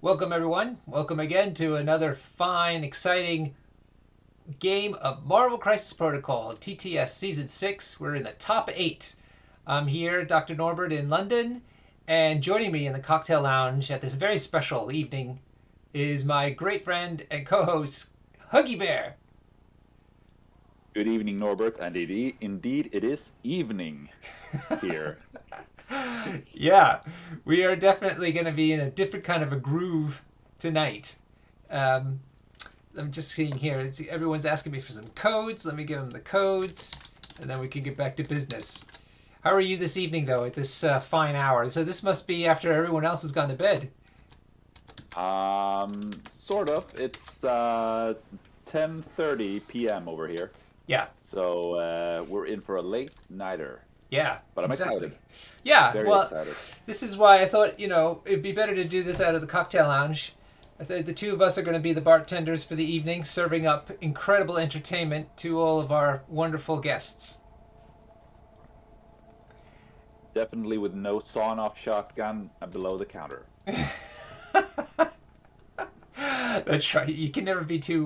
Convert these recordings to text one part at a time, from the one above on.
Welcome, everyone. Welcome again to another fine, exciting game of Marvel Crisis Protocol, TTS Season 6. We're in the top 8. I'm here, Dr. Norbert, in London, and joining me in the cocktail lounge at this very special evening is my great friend and co host, Huggy Bear. Good evening, Norbert, and indeed it is evening here. Yeah, we are definitely going to be in a different kind of a groove tonight. Um, I'm just seeing here, everyone's asking me for some codes. Let me give them the codes, and then we can get back to business. How are you this evening, though, at this fine hour? So this must be after everyone else has gone to bed. Sort of. It's 10:30 p.m. over here, Yeah, so we're in for a late nighter. yeah, But I'm exactly. excited, Yeah, very well, excited. this is why I thought, it'd be better to do this out of the cocktail lounge. I think the two of us are going to be the bartenders for the evening, serving up incredible entertainment to all of our wonderful guests. Definitely with no sawn-off shotgun below the counter. That's right. You can never be too.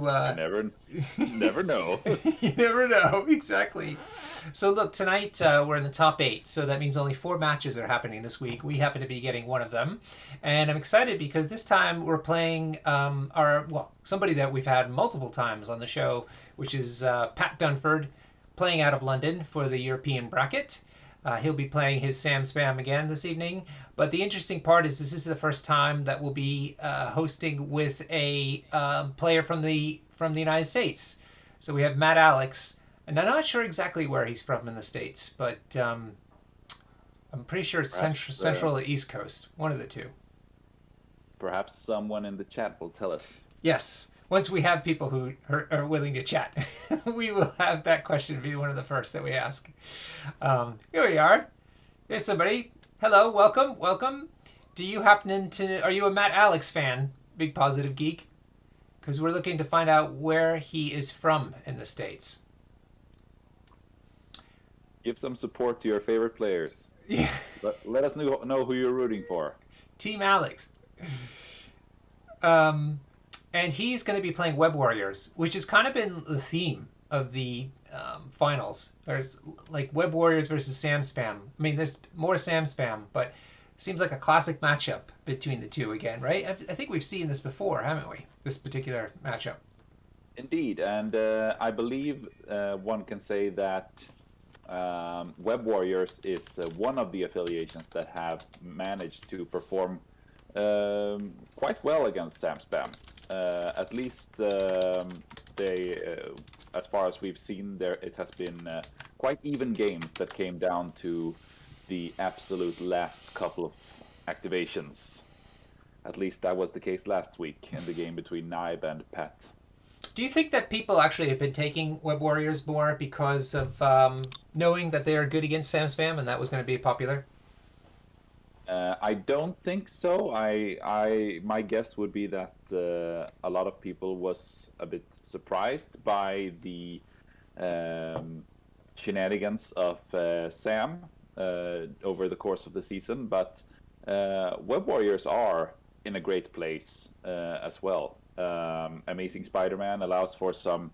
You never know. You never know. Exactly. So look, tonight we're in the top 8, so that means only 4 matches are happening this week. We happen to be getting one of them, and I'm excited because this time we're playing somebody that we've had multiple times on the show, which is Pat Dunford, playing out of London for the European bracket. He'll be playing his Sam Spam again this evening. But the interesting part is this is the first time that we'll be hosting with a player from the United States. So we have Matt Alex, and I'm not sure exactly where he's from in the states, but I'm pretty sure it's Perhaps, Central or East Coast, one of the two. perhaps someone in the chat will tell us. Yes. Once we have people who are willing to chat, we will have that question be one of the first that we ask. Here we are. There's somebody. Hello, welcome, welcome. Do you happen to? Are you a Matt Alex fan? Big Positive Geek. Because we're looking to find out where he is from in the states. Give some support to your favorite players. Yeah, Let us know who you're rooting for. Team Alex. Um, and he's going to be playing Web Warriors, which has kind of been the theme of the finals. There's like Web Warriors versus Sam Spam. I mean, there's more Sam Spam, but it seems like a classic matchup between the two again, right? I think we've seen this before, haven't we? This particular matchup. Indeed, and I believe one can say that Web Warriors is one of the affiliations that have managed to perform quite well against Sam Spam. At least as far as we've seen, there it has been quite even games that came down to the absolute last couple of activations. At least that was the case last week in the game between Naib and Pat. Do you think that people actually have been taking Web Warriors more because of knowing that they are good against Sam Spam and that was going to be popular? I don't think so. My guess would be that a lot of people was a bit surprised by the um, shenanigans of Sam over the course of the season, but Web Warriors are in a great place as well. Amazing Spider-Man allows for some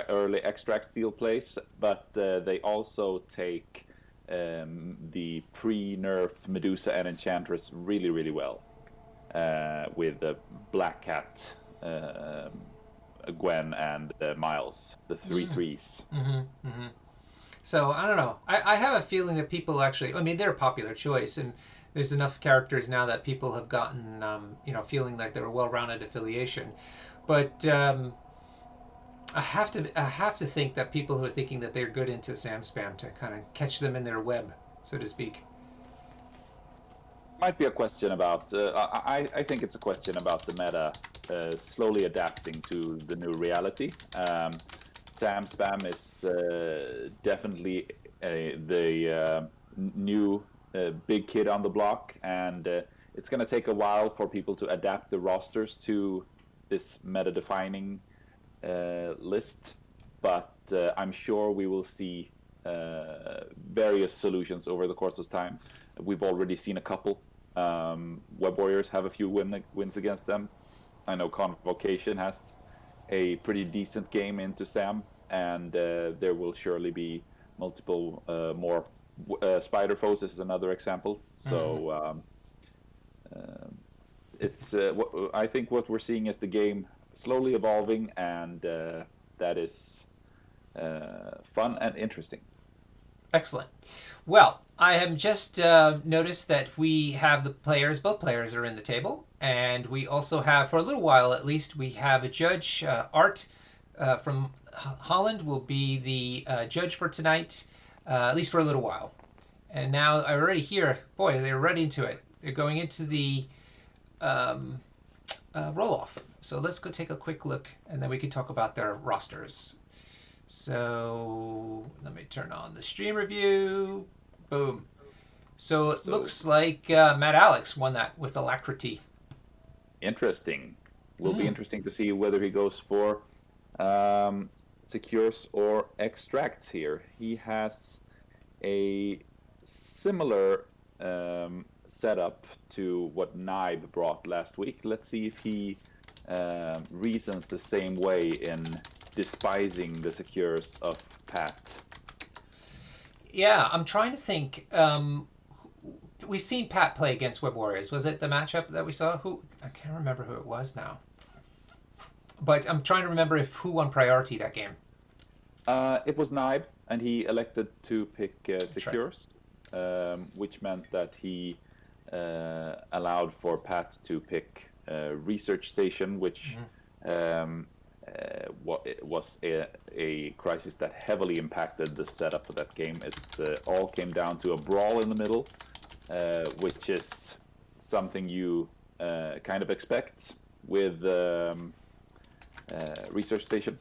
early extract steal plays, but they also take the pre-nerf Medusa and Enchantress really, really well with Black Cat, Gwen, and Miles, the three Mm. threes. Mm-hmm. So I don't know. I have a feeling that people actually, I mean, they're a popular choice, and there's enough characters now that people have gotten, feeling like they're a well-rounded affiliation. But I have to think that people who are thinking that they're good into Sam Spam to kind of catch them in their web, so to speak. Might be a question about. I think it's a question about the meta slowly adapting to the new reality. Sam Spam is definitely the new big kid on the block, and it's going to take a while for people to adapt the rosters to this meta-defining list. But I'm sure we will see various solutions over the course of time. We've already seen a couple. Web Warriors have a few wins against them. I know Convocation has a pretty decent game into Sam, and there will surely be multiple more. Spider Foes is another example. Mm-hmm. So it's I think what we're seeing is the game slowly evolving, and that is fun and interesting. Excellent. Well, I have just noticed that we have the players, both players are in the table, and we also have, for a little while at least, we have a judge. Art from Holland will be the judge for tonight, at least for a little while. And now I already hear, boy, they're right into it. They're going into the um, roll off. So let's go take a quick look, and then we can talk about their rosters. So let me turn on the stream review. Boom. So it So looks like Matt Alex won that with alacrity. interesting. Will be Mm. interesting to see whether he goes for secures or extracts here. He has a similar setup to what Naib brought last week. Let's see if he reasons the same way in despising the secures of Pat. Yeah, I'm trying to think. We've seen Pat play against Web Warriors. Was it the matchup that we saw? Who I can't remember who it was now. But I'm trying to remember if who won priority that game. It was Naib, and he elected to pick That's right. secures, which meant that he allowed for Pat to pick research station, which um, was a crisis that heavily impacted the setup of that game. It all came down to a brawl in the middle, which is something you kind of expect with research station.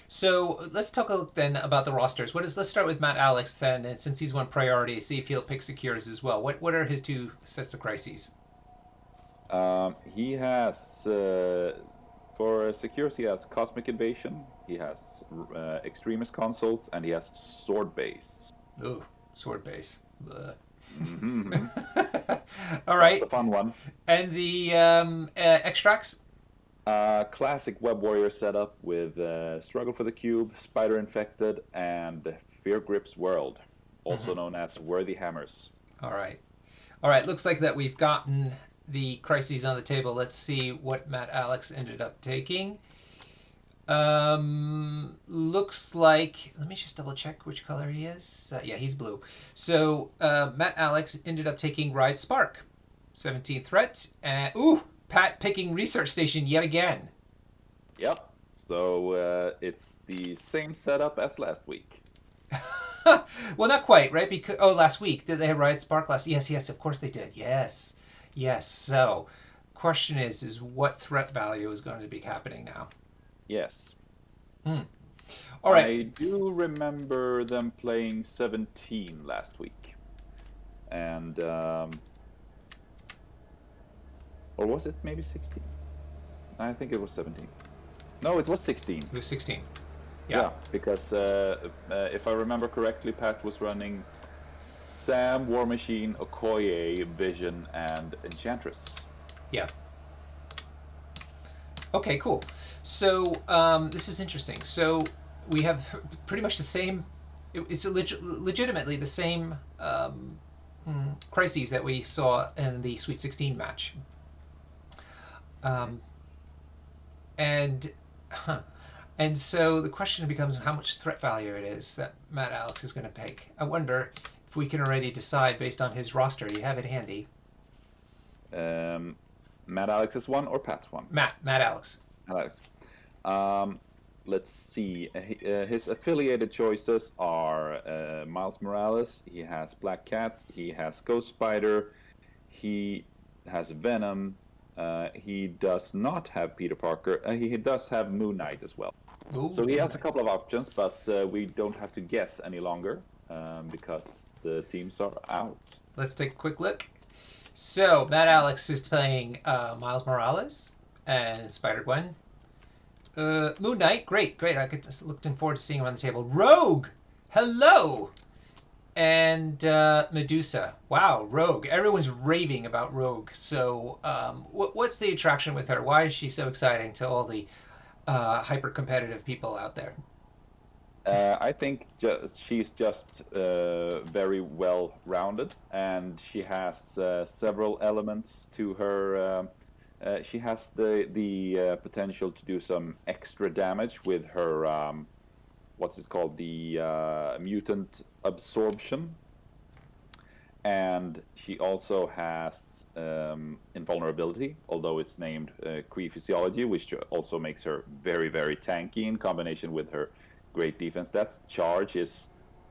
So let's talk a look then about the rosters. Let's start with Matt Alex then, and since he's won priority, see if he'll pick secures as well. What are his two sets of crises? He has for secures, he has Cosmic Invasion, he has Extremist Consoles, and he has Sword Base. Ooh, sword base. Bleh. Mm-hmm. All That's the right, fun one. and the extracts. Classic Web Warrior setup with Struggle for the Cube, Spider Infected, and Fear Grips World, also Mm-hmm. known as Worthy Hammers. All right. All right, looks like that we've gotten the crises on the table. Let's see what Matt Alex ended up taking. Looks like, let me just double check which color he is. Yeah, he's blue. So Matt Alex ended up taking Ride Spark, 17th threat. Ooh, Pat picking Research Station yet again. Yep. So it's the same setup as last week. Well, not quite, right? Because last week did they have Riot Spark last? Yes, yes, of course they did. Yes, yes. So, question is what threat value is going to be happening now? Yes. Hmm. All right. I do remember them playing 17 last week. And, or was it maybe 16? I think it was 17. No, it was 16. It was 16. Yeah. Yeah, because if I remember correctly, Pat was running Sam, War Machine, Okoye, Vision, and Enchantress. Yeah. Okay. Cool. So this is interesting. So we have pretty much the same. It's legitimately the same crises that we saw in the Sweet 16 match. Um, and and so the question becomes how much threat value it is that Matt Alex is going to pick. I wonder if we can already decide based on his roster. Do you have it handy? Matt Alex's one or Pat's one? Matt Alex. Alex. Um, let's see. His affiliated choices are Miles Morales. He has Black Cat. He has Ghost Spider. He has Venom. He does not have Peter Parker. He does have Moon Knight as well. Ooh, So he has a couple of options, but we don't have to guess any longer because the teams are out. Let's take a quick look. So Matt Alex is playing Miles Morales and Spider Gwen. Moon Knight, great. I could just looking forward to seeing him on the table. Rogue, hello. and Medusa. Wow, Rogue. Everyone's raving about Rogue. So, what's the attraction with her? Why is she so exciting to all the hyper competitive people out there? I think she's just very well rounded, and she has several elements to her. She has the potential to do some extra damage with her what's it called, the mutant absorption, and she also has invulnerability, although it's named Kree Physiology, which also makes her very, very tanky in combination with her great defense. That charge is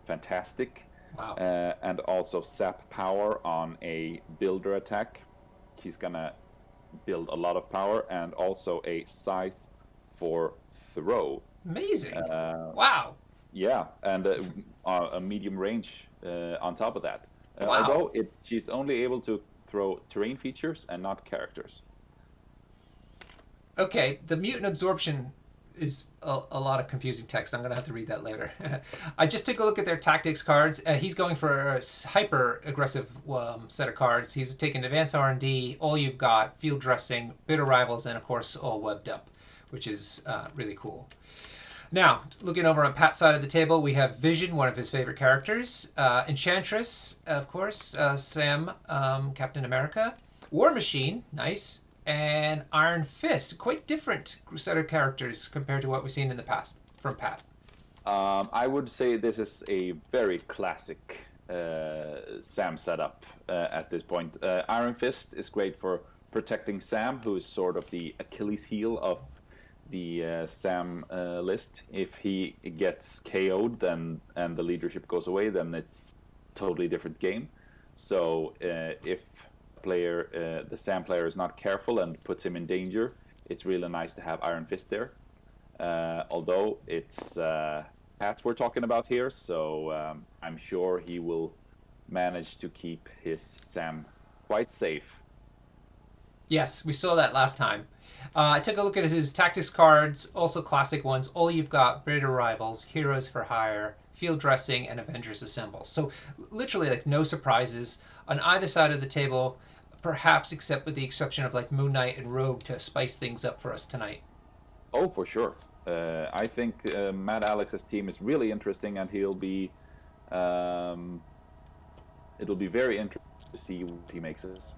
fantastic. Wow. And also sap power on a builder attack. She's gonna build a lot of power, and also a size for throw. Amazing. Uh, Wow. yeah, and a medium range on top of that. Wow. Although she's only able to throw terrain features and not characters. Okay, the mutant absorption is a lot of confusing text. I'm going to have to read that later. I just took a look at their tactics cards. He's going for a hyper aggressive set of cards. He's taking advanced R&D, all you've got, field dressing, bitter rivals, and of course all webbed up, which is really cool. Now, looking over on Pat's side of the table, we have Vision, one of his favorite characters, Enchantress, of course, Sam, Captain America, War Machine, nice, and Iron Fist. Quite different set of characters compared to what we've seen in the past from Pat. I would say this is a very classic Sam setup at this point. Iron Fist is great for protecting Sam, who is sort of the Achilles heel of the Sam list. If he gets KO'd, then and the leadership goes away, then it's totally different game. So if the Sam player is not careful and puts him in danger, it's really nice to have Iron Fist there. Although it's Pat we're talking about here, so I'm sure he will manage to keep his Sam quite safe. Yes, we saw that last time. I took a look at his tactics cards, also classic ones. All you've got, Bitter Rivals, Heroes for Hire, Field Dressing, and Avengers Assemble. So literally like no surprises on either side of the table, perhaps except with the exception of like Moon Knight and Rogue to spice things up for us tonight. Oh, for sure. I think Matt Alex's team is really interesting, and um, it'll be very interesting to see what he makes us.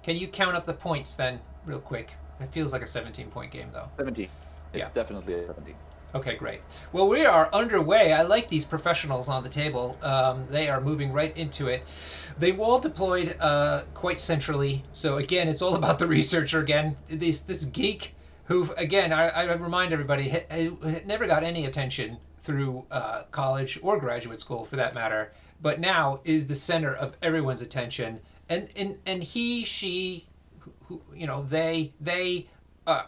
Can you count up the points then, real quick? It feels like a 17-point game, though. 17. It's Yeah. definitely a 17. Okay, great. Well, we are underway. I like these professionals on the table. They are moving right into it. They've all deployed quite centrally. So again, it's all about the researcher again. This geek who, again, I remind everybody, never got any attention through college or graduate school for that matter, but now is the center of everyone's attention. And he, she, who, they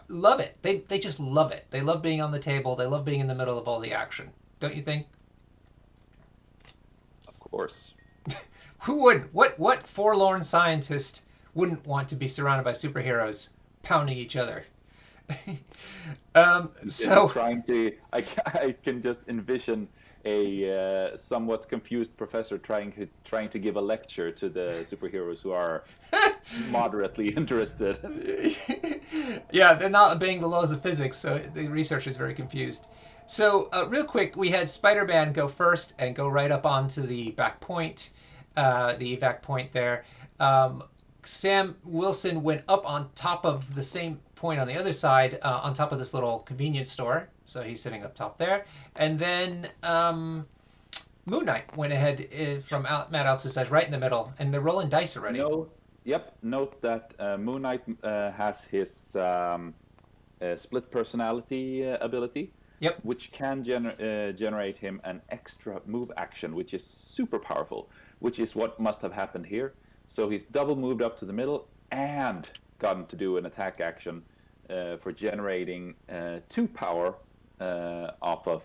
love it. They just love it. They love being on the table. They love being in the middle of all the action. Don't you think? Of course. Who wouldn't? What forlorn scientist wouldn't want to be surrounded by superheroes pounding each other? And So I can just envision a somewhat confused professor trying to give a lecture to the superheroes who are moderately interested. yeah, they're not obeying the laws of physics, so the researcher is very confused. So, real quick, we had Spider Man go first and go right up onto the back point, the evac point there. Sam Wilson went up on top of the same point on the other side, on top of this little convenience store. So he's sitting up top there. And then Moon Knight went ahead from Matt Alex's side, right in the middle, and they're rolling dice already. No, yep. Note that Moon Knight has his split personality ability, Yep. which can generate him an extra move action, which is super powerful, which is what must have happened here. So he's double moved up to the middle and gotten to do an attack action for generating 2 power off of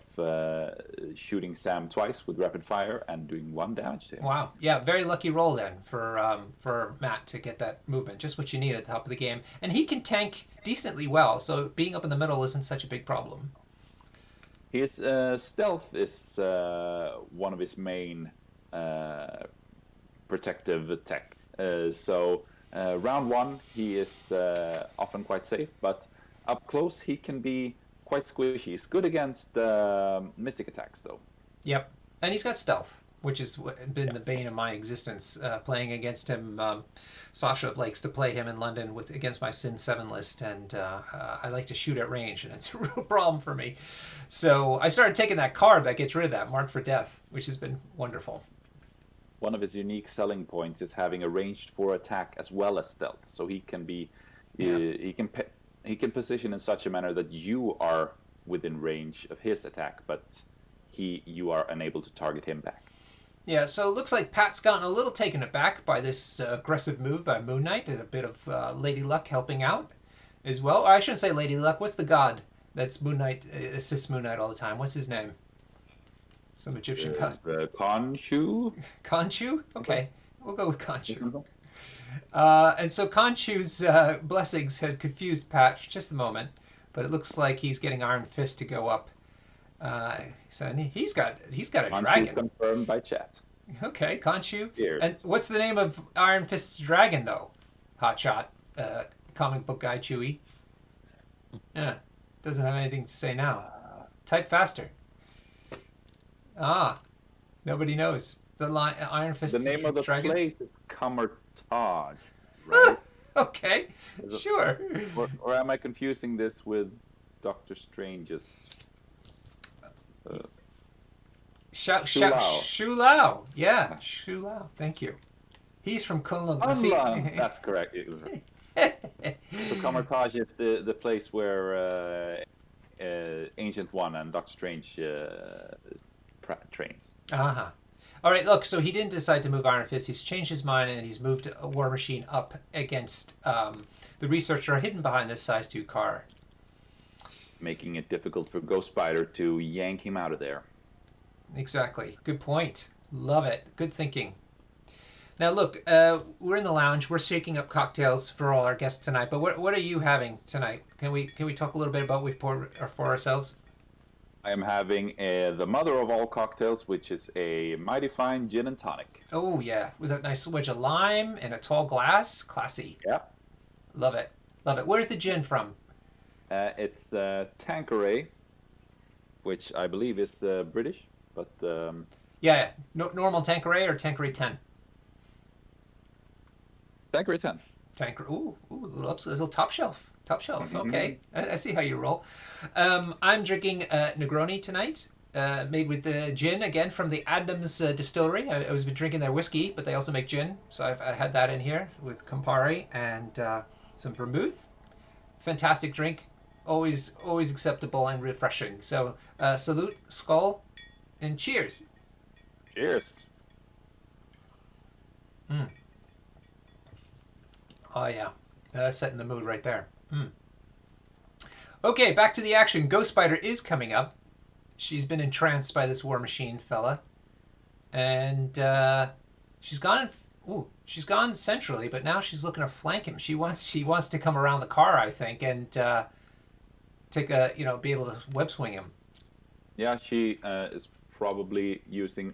shooting Sam twice with rapid fire and doing 1 damage to him. Wow. Yeah, very lucky roll then for Matt to get that movement. Just what you need at the top of the game. And he can tank decently well, so being up in the middle isn't such a big problem. His stealth is one of his main uh, protective tech. Round one, he is often quite safe, but up close, he can be quite squishy. He's good against mystic attacks, though. Yep. And he's got stealth, which has been Yeah. the bane of my existence. Playing against him, Sasha likes to play him in London with against my Sin 7 list, and I like to shoot at range, and it's a real problem for me. So I started taking that card that gets rid of that, Marked for Death, which has been wonderful. One of his unique selling points is having a ranged 4 attack as well as stealth, so he can be Yeah. he can position in such a manner that you are within range of his attack, but you are unable to target him back. Yeah, so it looks like Pat's gotten a little taken aback by this aggressive move by Moon Knight, and a bit of Lady Luck helping out as well. Or I shouldn't say Lady Luck. What's the god that's Moon Knight assists Moon Knight all the time? What's his name? Some Egyptian god. Khonshu? Khonshu? Okay. Okay, we'll go with Khonshu. Mhm. And so Khonshu's blessings had confused Pat for just a moment, but it looks like he's getting Iron Fist to go up. So he's got a Khonshu dragon. confirmed by chat. Okay, Khonshu. Cheers. And what's the name of Iron Fist's dragon though? Hotshot, comic book guy Chewy. Yeah, doesn't have anything to say now. Type faster. Ah, nobody knows. Iron The Fist's name of the dragon. place is Kamertaj, right? Okay, Is it- sure. or am I confusing this with Doctor Strange's? Shu Lao. Shu Lao. Yeah, Shu Lao. Thank you. He's from Kunlun. Unlan, that's correct. So Kamertaj is the place where Ancient One and Doctor Strange trains. Uh-huh. All right, look, so he didn't decide to move Iron Fist. He's changed his mind and he's moved a War Machine up against the researcher hidden behind this size 2 car. Making it difficult for Ghost Spider to yank him out of there. Exactly. Good point. Love it. Good thinking. Now, look, we're in the lounge. We're shaking up cocktails for all our guests tonight. But what are you having tonight? Can we talk a little bit about what we've poured for ourselves? I am having the mother of all cocktails, which is a mighty fine gin and tonic. Oh, yeah. With a nice wedge of lime and a tall glass. Classy. Yeah. Love it. Love it. Where's the gin from? It's Tanqueray, which I believe is British, but Yeah. Normal Tanqueray or Tanqueray 10? Tanqueray 10. Ooh, a little top shelf. Top shelf. Okay. I see how you roll. I'm drinking Negroni tonight. Made with the gin again from the Adams distillery. I was been drinking their whiskey, but they also make gin, so I had that in here with Campari and some vermouth. Fantastic drink, always acceptable and refreshing. So salute, skull, and cheers. Cheers. Oh yeah, setting the mood right there. Okay, back to the action. Ghost Spider is coming up. She's been entranced by this War Machine fella, and she's gone. She's gone centrally, but now she's looking to flank him. She wants to come around the car, I think, and take be able to web swing him. Yeah, she is probably using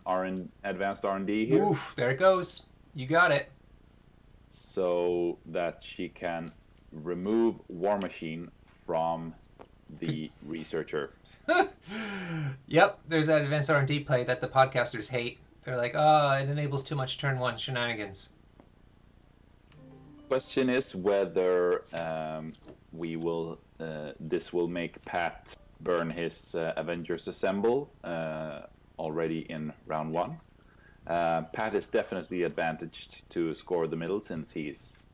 advanced R&D here. Oof, there it goes. You got it. So that she can remove War Machine from the researcher. Yep, there's that advanced R&D play that the podcasters hate. They're like, oh, it enables too much turn 1 shenanigans. Question is whether this will make Pat burn his Avengers Assemble already in round 1. Pat is definitely advantaged to score the middle since he's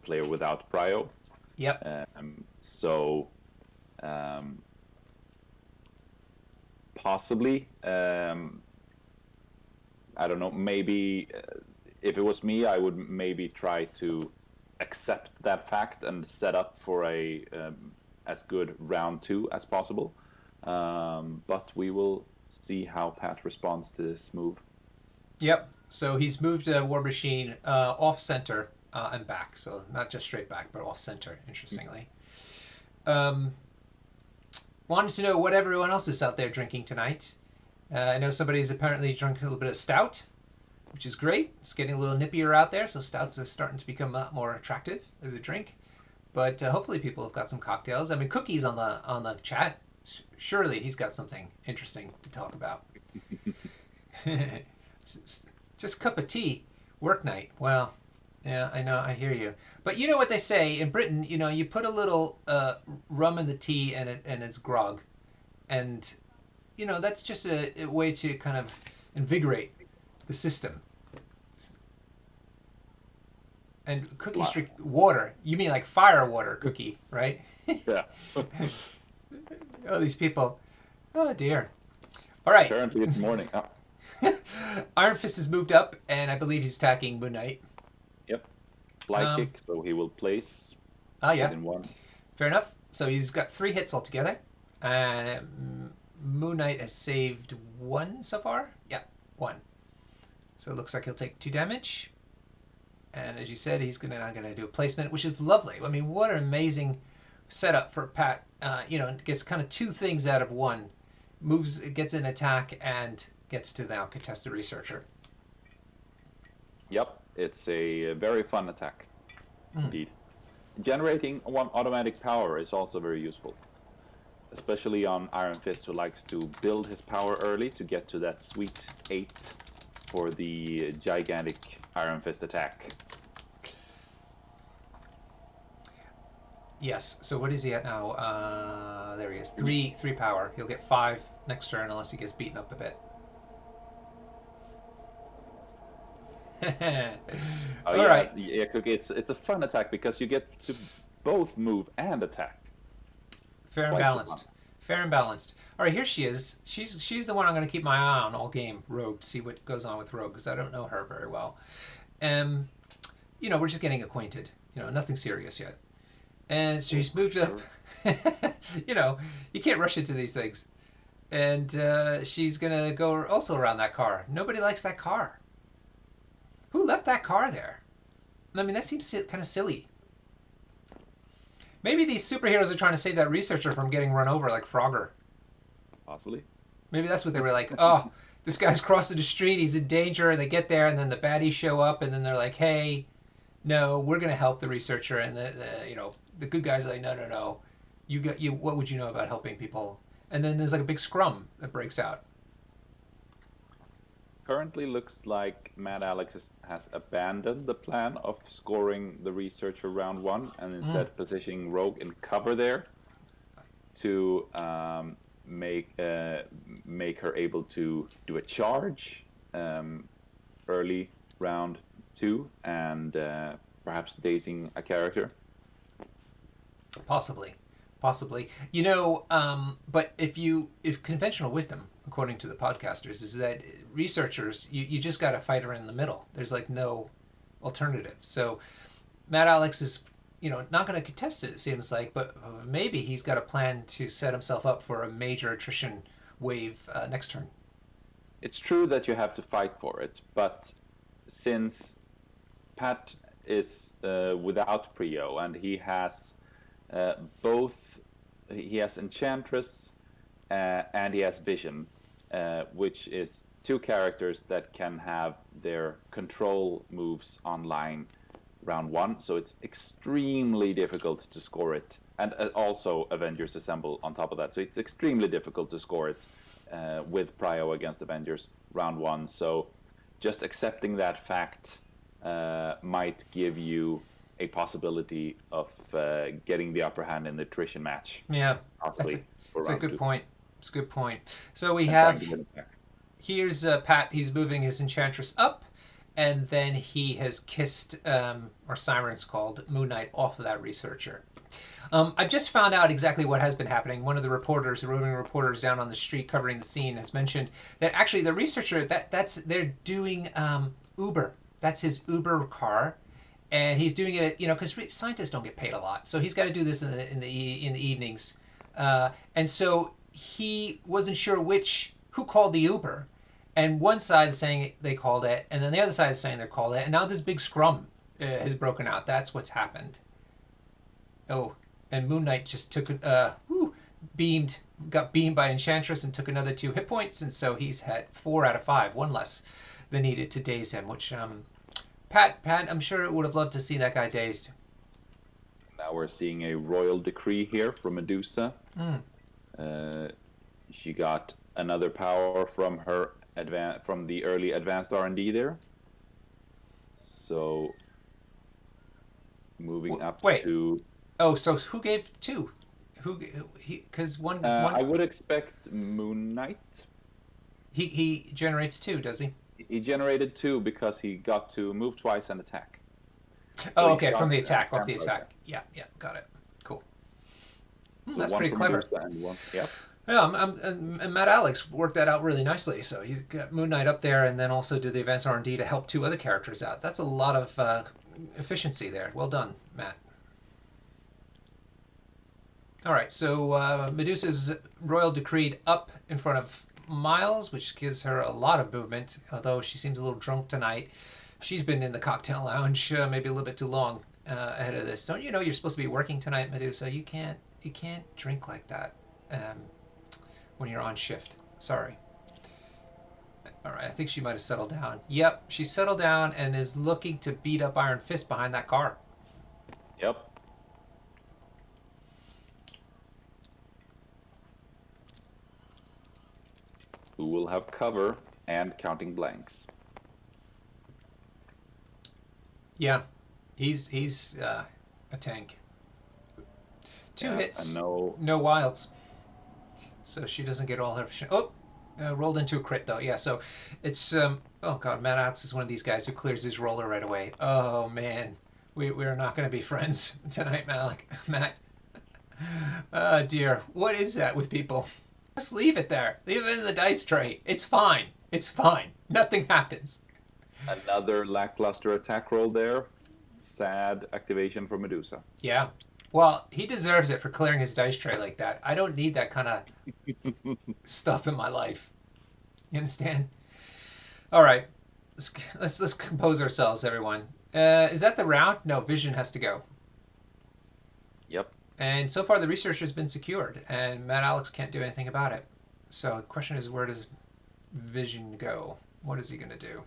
player without prio. Yep. Possibly, I don't know, maybe if it was me, I would maybe try to accept that fact and set up for a as good round 2 as possible. But we will see how Pat responds to this move. Yep. So he's moved War Machine off center and back. So not just straight back, but off center, interestingly. Wanted to know what everyone else is out there drinking tonight. I know somebody's apparently drunk a little bit of stout. which is great. It's getting a little nippier out there, so stouts are starting to become a lot more attractive as a drink. But hopefully, people have got some cocktails. I mean, Cookie's on the chat. Surely he's got something interesting to talk about. Just a cup of tea, work night. Well, yeah, I know, I hear you. But you know what they say in Britain? You know, you put a little rum in the tea, and it's grog, and you know that's just a way to kind of invigorate the system. And Cookie's Wow. drink water. You mean like fire water, Cookie, right? Yeah. Oh, these people. Oh dear. All right. Apparently it's morning. Oh, Iron Fist has moved up, and I believe he's attacking Moon Knight. yep. Fly Um, kick, so he will place oh yeah, within one. fair enough. So he's got 3 hits altogether. Moon Knight has saved 1 so far. Yeah, 1. So it looks like he'll take 2 damage. And as you said, he's now gonna do a placement, which is lovely. I mean, what an amazing setup for Pat. You know, gets kind of 2 things out of 1. Moves, gets an attack, and gets to now contest the researcher. Yep, it's a very fun attack, Mm. indeed. Generating one automatic power is also very useful, especially on Iron Fist, who likes to build his power early to get to that sweet 8 for the gigantic Iron Fist attack. Yes. So what is he at now? There he is. Three power. He'll get 5 next turn unless he gets beaten up a bit. Oh All yeah, right. yeah, Cookie. It's a fun attack because you get to both move and attack. Fair and Twice the fun. balanced. Fair and balanced. All right, here she is. She's the one I'm going to keep my eye on all game. Rogue. See what goes on with Rogue because I don't know her very well. Um, you know, we're just getting acquainted. You know, nothing serious yet. And so she's moved up. Sure. You know, you can't rush into these things. And she's gonna go also around that car. Nobody likes that car. Who left that car there? I mean, that seems kind of silly. Maybe these superheroes are trying to save that researcher from getting run over like Frogger. Possibly. Maybe that's what they were like. Oh, this guy's crossing the street. He's in danger. And they get there, and then the baddies show up, and then they're like, "Hey, no, we're gonna help the researcher." And the you know the good guys are like, "No, no, no. You got you. What would you know about helping people?" And then there's like a big scrum that breaks out. Currently looks like Mad Alex has abandoned the plan of scoring the researcher round 1 and Mm, instead positioning Rogue in cover there to make her able to do a charge early round 2 and perhaps dazing a character. possibly, possibly. You know, but if conventional wisdom, according to the podcasters, is that researchers you just got to fight her in the middle. There's like no alternative. So Matt Alex is, you know, not going to contest it. It seems like, but maybe he's got a plan to set himself up for a major attrition wave next turn. It's true that you have to fight for it, but since Pat is without Prio and he has both, he has Enchantress and he has Vision, which is 2 characters that can have their control moves online round 1, so it's extremely difficult to score it. And also Avengers Assemble on top of that, so it's extremely difficult to score it with Prio against Avengers round 1. So just accepting that fact might give you a possibility of getting the upper hand in the attrition match, Yeah, possibly for that's a round good 2, point. It's a good point. So we and trying to have win it back. here's Pat. He's moving his Enchantress up, and then he has kissed, or Siren's called, Moon Knight off of that researcher. I've just found out exactly what has been happening. One of the reporters, the roving reporters down on the street covering the scene, has mentioned that actually the researcher that's they're doing Uber. That's his Uber car, and he's doing it, you know, because scientists don't get paid a lot, so he's got to do this in the evenings, and so he wasn't sure who called the Uber, and one side is saying they called it, and then the other side is saying they called it, and now this big scrum has broken out. That's what's happened. Oh, and Moon Knight just took got beamed by Enchantress and took another 2 hit points, and so he's had 4 out of 5, 1 less. the needed to daze him. Which Pat, I'm sure would have loved to see that guy dazed. Now we're seeing a royal decree here from Medusa. Mm. Uh, she got another power from her from the early advanced R&D there. So moving up Wait. to Oh, so who gave two? Who he? Because I would expect Moon Knight. he generates two, does he? He generated two because he got to move twice and attack. So Oh, he okay, from shot the and attack, off the counter-attack. attack. Yeah, yeah, got it. Cool. So That's one pretty for clever. Medusa and one. Yep. Yeah, and Matt Alex worked that out really nicely. So he's got Moon Knight up there, and then also did the advanced R&D to help two other characters out. That's a lot of efficiency there. Well done, Matt. All right, so Medusa's royal decreed up in front of Miles, which gives her a lot of movement. Although she seems a little drunk tonight, she's been in the cocktail lounge maybe a little bit too long ahead of this. Don't you know you're supposed to be working tonight, Medusa? You can't drink like that when you're on shift. Sorry. All right, I think she might have settled down. Yep, she settled down and is looking to beat up Iron Fist behind that car. Yep. Who will have cover and counting blanks. Yeah, he's a tank. Two Yeah, hits, and no. no wilds. So she doesn't get all her. Oh, rolled into a crit though. Yeah, so it's oh god, Matt Alex is one of these guys who clears his roller right away. Oh man, we're not going to be friends tonight, Matt. Dear, what is that with people? Just leave it there. Leave it in the dice tray. It's fine. It's fine. Nothing happens. Another lackluster attack roll there. Sad activation for Medusa. Yeah. Well, he deserves it for clearing his dice tray like that. I don't need that kind of stuff in my life. You understand? All right. Let's compose ourselves, everyone. Is that the round? No, Vision has to go. Yep. And so far, the research has been secured, and Matt Alex can't do anything about it. So the question is, where does Vision go? What is he going to do?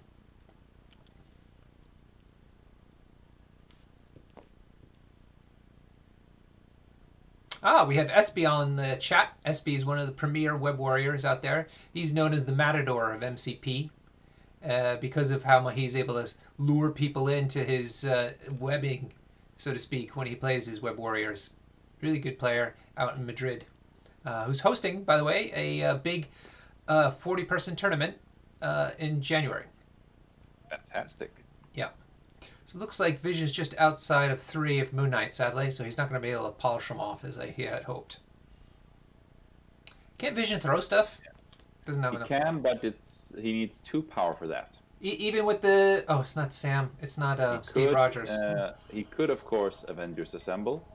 Ah, we have SB on the chat. SB is one of the premier web warriors out there. He's known as the Matador of MCP because of how he's able to lure people into his webbing, so to speak, when he plays his web warriors. Really good player out in Madrid, who's hosting, by the way, a big 40-person tournament in January. Fantastic. Yeah. So it looks like Vision's just outside of 3 of Moon Knight, sadly, so he's not going to be able to polish them off as he had hoped. Can't Vision throw stuff? Doesn't have He enough. can, but he needs 2 power for that. Even with the... Oh, it's not Sam. It's not Steve Rogers. He could, of course, Avengers Assemble.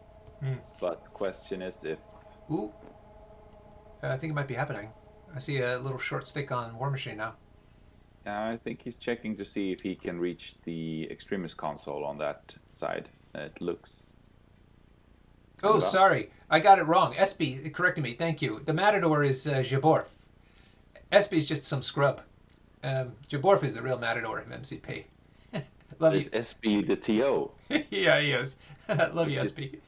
But the question is if... Ooh. I think it might be happening. I see a little short stick on War Machine now. I think he's checking to see if he can reach the Extremis console on that side. It looks... Oh, sorry. I got it wrong. SB corrected me. Thank you. The Matador is Jaborf. SB is just some scrub. Jaborf is the real Matador of MCP. Love you. Is SB the TO? Yeah, he is. Love you, SB.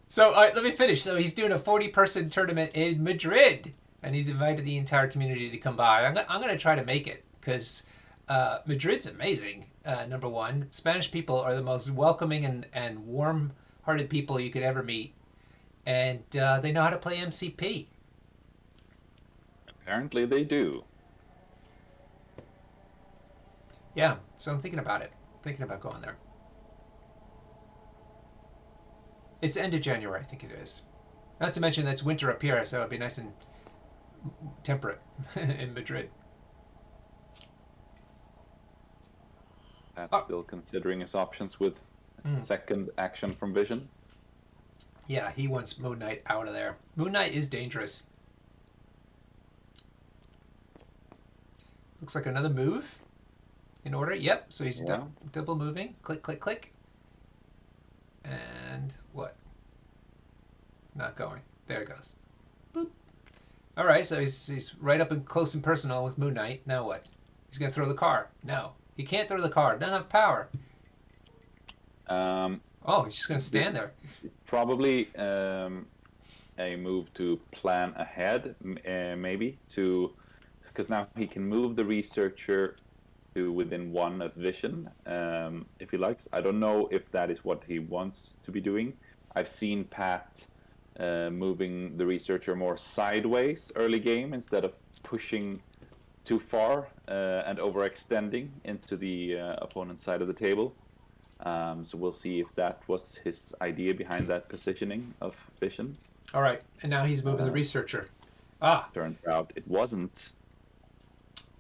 So, all right, let me finish. So he's doing a 40-person tournament in Madrid, and he's invited the entire community to come by. I'm going to try to make it, because Madrid's amazing, number one. Spanish people are the most welcoming and warm-hearted people you could ever meet, and they know how to play MCP. Apparently they do. Yeah, so I'm thinking about it. Thinking about going there. It's the end of January, I think it is. Not to mention that's winter up here, so it'd be nice and temperate in Madrid. Pat's still considering his options with second action from Vision. Yeah, he wants Moon Knight out of there. Moon Knight is dangerous. Looks like another move in order. Yep, so he's double moving. Click, click, click. And what? Not going. There it goes. Boop. All right, so he's right up and close and personal with Moon Knight. Now what? He's gonna throw the card. No, he can't throw the card. Doesn't have power. Um, Oh, he's just gonna the, stand there. probably a move to plan ahead, maybe to because now he can move the researcher to within one of vision if he likes. I don't know if that is what he wants to be doing. I've seen Pat moving the researcher more sideways early game instead of pushing too far and overextending into the opponent's side of the table. So we'll see if that was his idea behind that positioning of vision. All right, and now he's moving the researcher. Ah, Turns out it wasn't.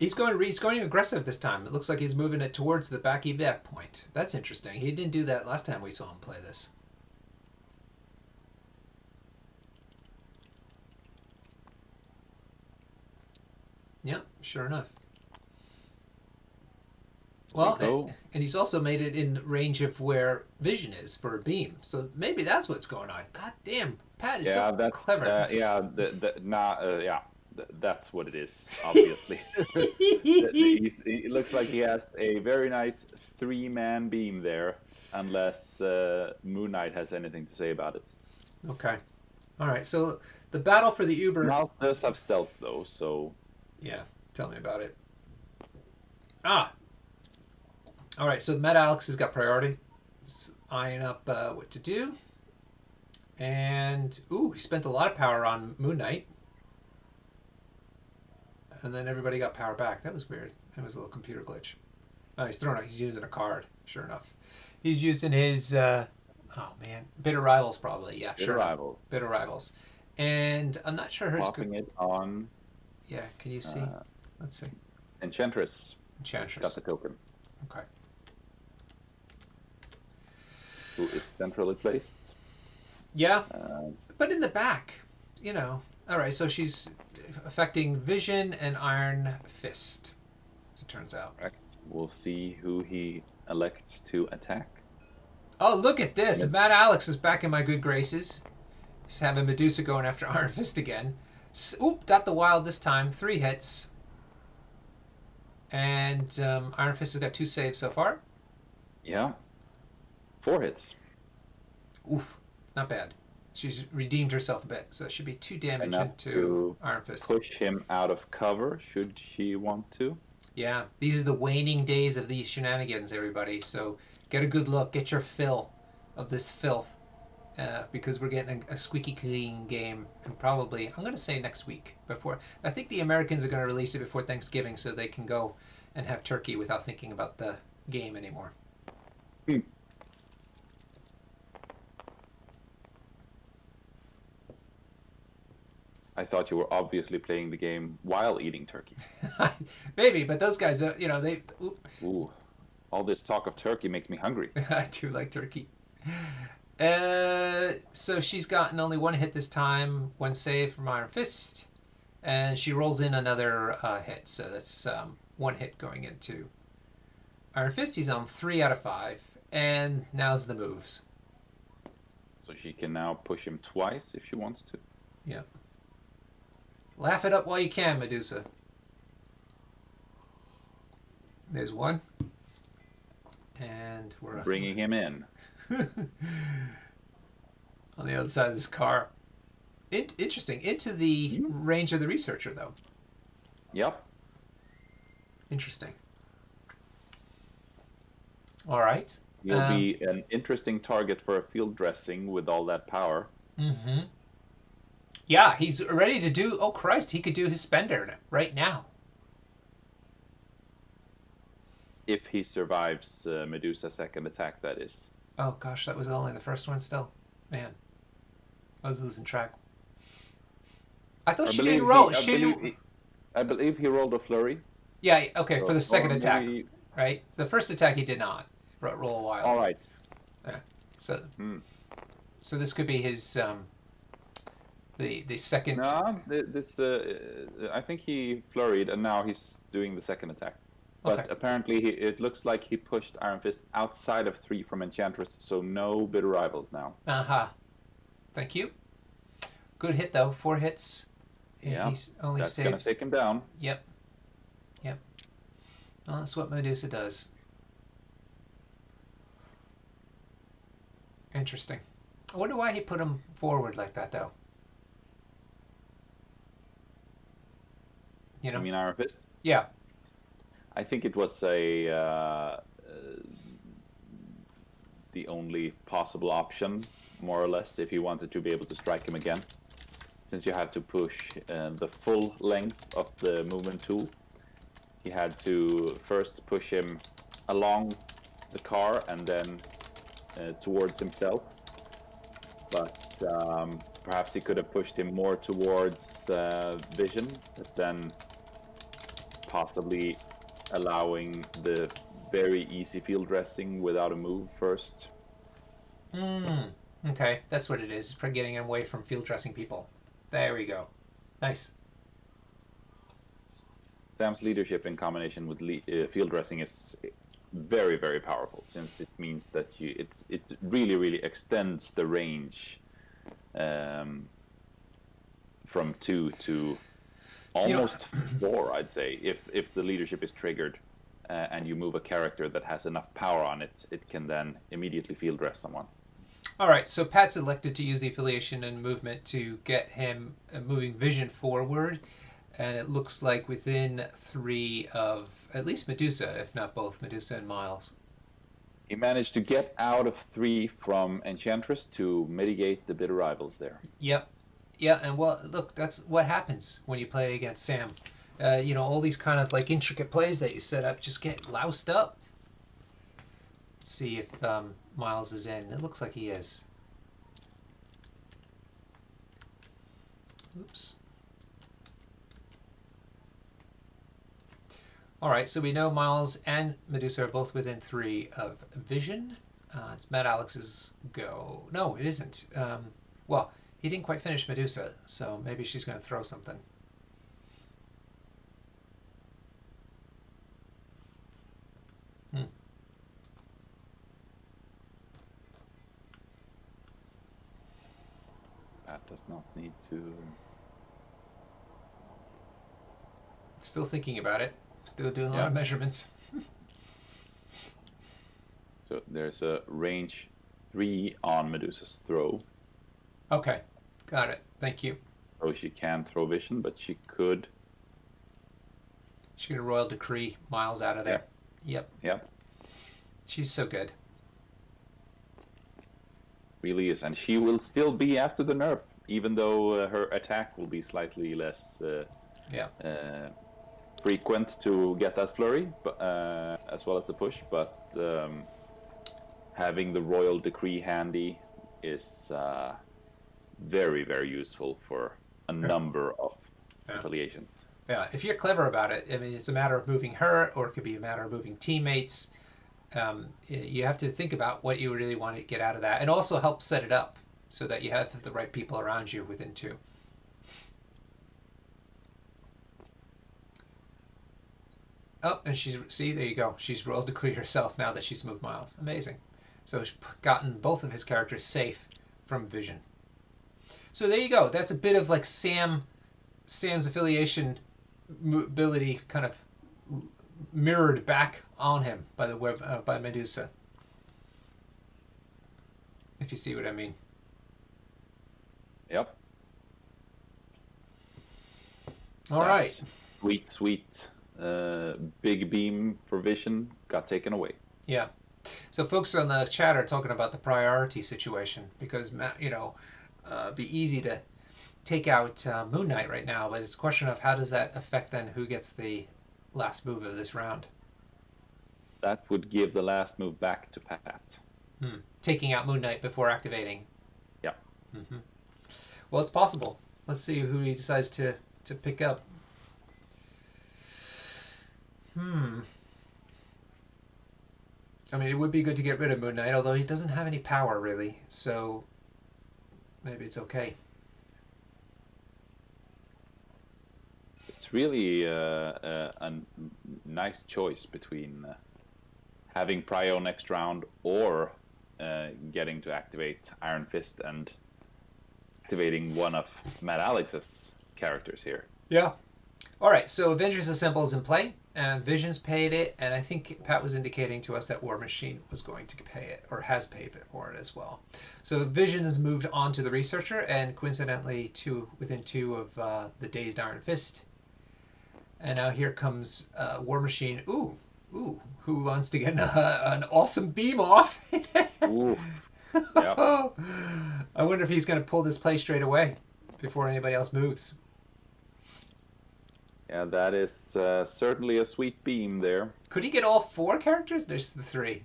he's going aggressive this time. It looks like he's moving it towards the back point. That's interesting. He didn't do that last time we saw him play this. Yep, sure enough. Well, and he's also made it in range of where vision is for a beam. So maybe that's what's going on. God damn, Pat is so That's clever. that's what it is. Obviously, it looks like he has a very nice three-man beam there, unless Moon Knight has anything to say about it. Okay, all right. So the battle for the Uber. Mouse does have stealth though, so yeah, tell me about it. Ah, all right. So Meta Alex has got priority. He's eyeing up what to do. And, ooh, he spent a lot of power on Moon Knight. And then everybody got power back. That was weird. That was a little computer glitch. Oh, he's using a card, sure enough. He's using his, oh man, Bitter Rivals probably. Yeah, Bitter Rivals. Bitter Rivals. And I'm not sure hers. Popping it on. Yeah, can you see? Let's see. Enchantress. Enchantress. Got the token. Okay. Who is centrally placed. Yeah, but in the back, you know. All right, so she's affecting Vision and Iron Fist, as it turns out. Correct. We'll see who he elects to attack. Oh, look at this. Yes. Matt Alex is back in my good graces. He's having Medusa going after Iron Fist again. Oop, got the wild this time. 3 hits. And Iron Fist has got 2 saves so far. Yeah. 4 hits. Oof. Not bad. She's redeemed herself a bit, so it should be 2 damage into Iron Fist. Push him out of cover, should she want to. Yeah, these are the waning days of these shenanigans, everybody. So get a good look, get your fill of this filth, because we're getting a squeaky clean game, and probably, I'm going to say next week. I think the Americans are going to release it before Thanksgiving, so they can go and have turkey without thinking about the game anymore. I thought you were obviously playing the game while eating turkey. Maybe, but those guys, they... Ooh, all this talk of turkey makes me hungry. I do like turkey. So she's gotten only 1 hit this time, 1 save from Iron Fist, and she rolls in another hit. So that's 1 hit going into Iron Fist. He's on 3 out of 5, and now's the moves. So she can now push him twice if she wants to. Yeah. Laugh it up while you can, Medusa. There's 1. And we're bringing him in. On the other side of this car. Interesting. Into the range of the researcher, though. Yep. Interesting. All right. He'll be an interesting target for a field dressing with all that power. Mm-hmm. Yeah, he's ready to do... Oh, Christ, he could do his spender right now. If he survives Medusa's second attack, that is. Oh, gosh, that was only the first one still. Man, I was losing track. I thought she didn't roll. I believe he rolled a flurry. Yeah, okay, so, for the second attack, right? The first attack he did not roll a wild. All right. Yeah. So this could be his... The second... No, I think he flurried, and now he's doing the second attack. But apparently, it looks like he pushed Iron Fist outside of 3 from Enchantress, so no bitter rivals now. Uh-huh. Thank you. Good hit, though. 4 hits. Yeah, he's only that's saved. going to take him down. Yep. Well, that's what Medusa does. Interesting. I wonder why he put him forward like that, though. You You know? mean Iron Fist? Yeah. I think it was the only possible option, more or less, if you wanted to be able to strike him again. Since you have to push the full length of the movement tool, he had to first push him along the car and then towards himself. But perhaps he could have pushed him more towards Vision, but then possibly allowing the very easy field dressing without a move first. Hmm. Okay, that's what it is. For getting away from field dressing people. There we go. Nice. Sam's leadership in combination with field dressing is very, very powerful, since it means that it really, really extends the range um, from 2 to You know, almost 4, I'd say. If the leadership is triggered and you move a character that has enough power on it, it can then immediately field dress someone. all right, so Pat's elected to use the affiliation and movement to get him moving Vision forward, and it looks like within 3 of at least Medusa, if not both Medusa and Miles. He managed to get out of 3 from Enchantress to mitigate the bitter rivals there. Yep. Yeah, and well, look, that's what happens when you play against Sam. All these kind of like intricate plays that you set up just get loused up. Let's see if Miles is in. It looks like he is. Oops. All right, so we know Miles and Medusa are both within 3 of Vision. It's Matt Alex's go. No, it isn't. Well, he didn't quite finish Medusa, so maybe she's going to throw something. Hmm. That does not need to. Still thinking about it. Still doing a lot Yeah. of measurements. So there's a range 3 on Medusa's throw. Okay, got it. Thank you. So she can throw vision, but she could. She's going to royal decree Miles out of there. Yep. Yep. She's so good. Really is. And she will still be after the nerf, even though her attack will be slightly less Yeah. frequent to get that flurry, but, as well as the push. But having the royal decree handy is very, very useful for a number of Yeah. affiliations. Yeah, if you're clever about it, I mean, it's a matter of moving her, or it could be a matter of moving teammates. You have to think about what you really want to get out of that, and also help set it up so that you have the right people around you within 2. Oh, and there you go. She's rolled decree herself now that she's moved Miles. Amazing. So she's gotten both of his characters safe from Vision. So there you go. That's a bit of like Sam's affiliation ability kind of mirrored back on him by the web by Medusa. If you see what I mean. Yep. All right. Sweet, sweet big beam for vision got taken away. Yeah. So folks on the chat are talking about the priority situation because be easy to take out Moon Knight right now, but it's a question of how does that affect then who gets the last move of this round. That would give the last move back to Pat. Taking out Moon Knight before activating. Yeah. Mm-hmm. Well, it's possible. Let's see who he decides to pick up. I mean, it would be good to get rid of Moon Knight, although he doesn't have any power really, so maybe it's okay. It's really a nice choice between having Prio next round or getting to activate Iron Fist and activating one of Matt Alex's characters here. Yeah. All right, so Avengers Assemble is in play. and Visions paid it, and I think Pat was indicating to us that War Machine was going to pay it, or has paid for it as well. So Vision has moved on to the Researcher, and coincidentally, within two of the Dazed Iron Fist. And now here comes War Machine. Ooh, who wants to get an awesome beam off? Ooh, yeah, I wonder if he's going to pull this play straight away before anybody else moves. yeah. That is certainly a sweet beam there. Could he get all four characters? There's the three.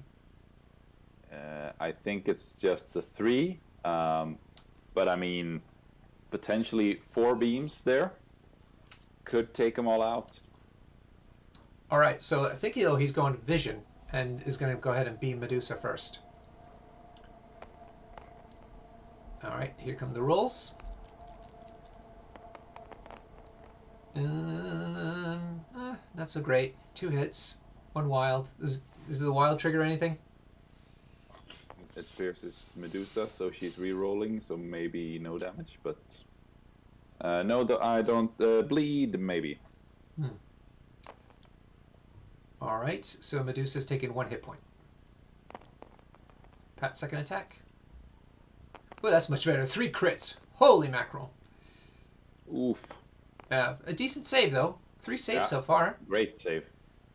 I think it's just the three, but I mean, potentially four beams there could take them all out. All right, so I think he's going to Vision and is going to go ahead and beam Medusa first. All right, here come the rolls. Not so great. 2 hits, 1 wild. Is the wild trigger anything? It pierces Medusa, so she's re-rolling, so maybe no damage, but no, I don't bleed, maybe. All right, so Medusa's taken 1 hit point. Pat's second attack. Well, that's much better. 3 crits. Holy mackerel. Oof. A decent save, though. 3 saves so far. Great save.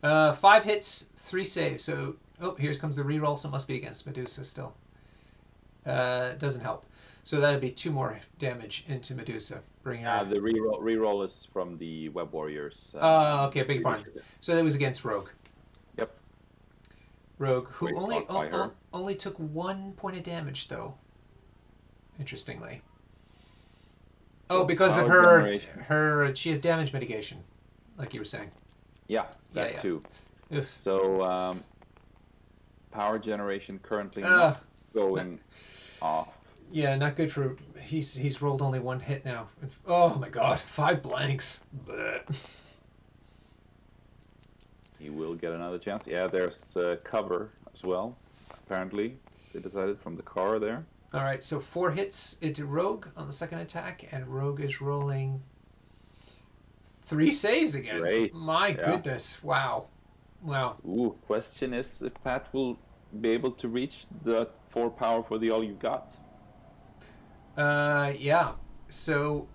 5 hits, 3 saves. So, here comes the reroll, so it must be against Medusa still. Doesn't help. So that'd be 2 more damage into Medusa. Bring her. The reroll is from the Web Warriors. Okay, big pardon. So that was against Rogue. Yep. Rogue, who Great block by her. only took 1 point of damage, though. Interestingly. Oh, because of she has damage mitigation, like you were saying. Yeah, that too. Oof. So, power generation currently not going off. Yeah, not good for. He's rolled only 1 hit now. Oh my God, 5 blanks. Blech. He will get another chance. Yeah, there's cover as well. Apparently, they decided from the car there. All right, so 4 hits into Rogue on the second attack, and Rogue is rolling 3 saves again. Great. My goodness! Wow. Ooh, question is if Pat will be able to reach the 4 power for the all you got. Yeah. So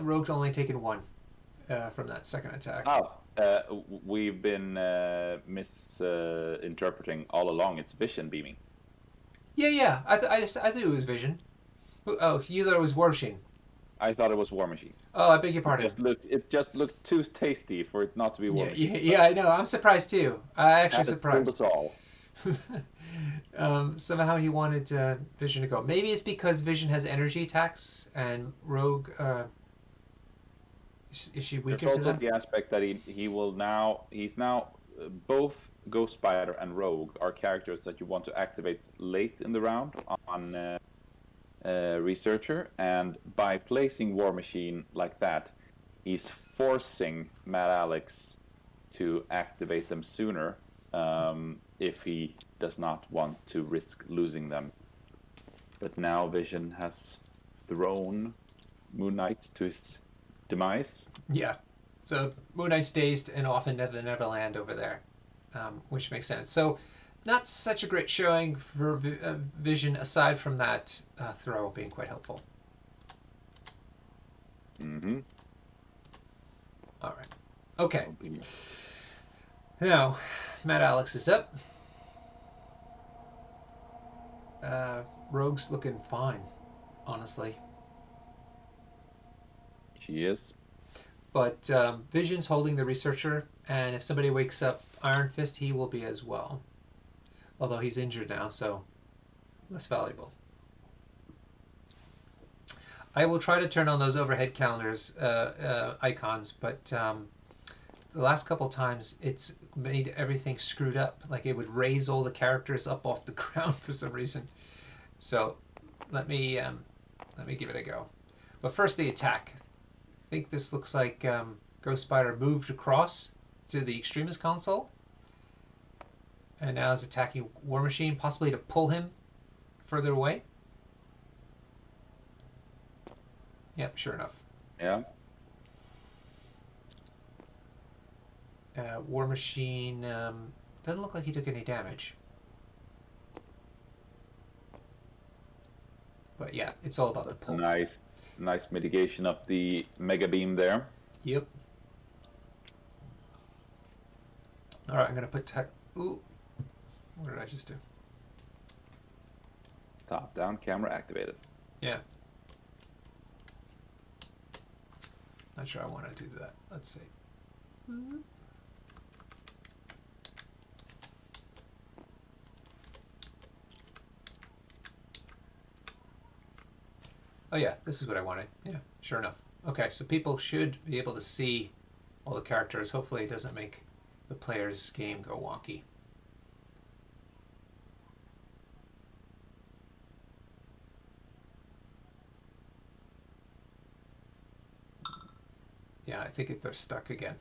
Rogue's only taken 1 from that second attack. Oh, we've been misinterpreting all along. It's vision beaming. Yeah. I thought it was Vision. Oh, you thought it was War Machine. I thought it was War Machine. Oh, I beg your pardon. It just looked too tasty for it not to be War Machine. Yeah, I know. I'm surprised too. I actually surprised. That's all. Somehow he wanted Vision to go. Maybe it's because Vision has energy attacks and Rogue. Is she weaker There's to also them? the aspect that he's now both Ghost Spider and Rogue are characters that you want to activate late in the round on Researcher, and by placing War Machine like that, he's forcing Mad Alex to activate them sooner if he does not want to risk losing them. But now Vision has thrown Moon Knight to his demise. Yeah. So Moon Knight's dazed and off in Neverland over there, which makes sense. So not such a great showing for Vision aside from that throw being quite helpful. Mm-hmm. All right. Okay. Now, Mad Alex is up. Rogue's looking fine, honestly. She is. But Vision's holding the Researcher, and if somebody wakes up Iron Fist, he will be as well. Although he's injured now, so less valuable. I will try to turn on those overhead calendars icons, but the last couple times it's made everything screwed up. Like it would raise all the characters up off the ground for some reason. So let me give it a go. But first the attack. I think this looks like Ghost Spider moved across to the Extremis console. And now is attacking War Machine, possibly to pull him further away. Yep, sure enough. Yeah. War Machine doesn't look like he took any damage. But yeah, it's all about the That's a pull. nice mitigation of the mega beam there. Yep. All right, I'm gonna put. Ooh, what did I just do? Top down camera activated. Yeah. Not sure I want to do that. Let's see. Oh yeah, this is what I wanted. Yeah, sure enough. Okay, so people should be able to see all the characters. Hopefully it doesn't make the player's game go wonky. Yeah, I think if they're stuck again,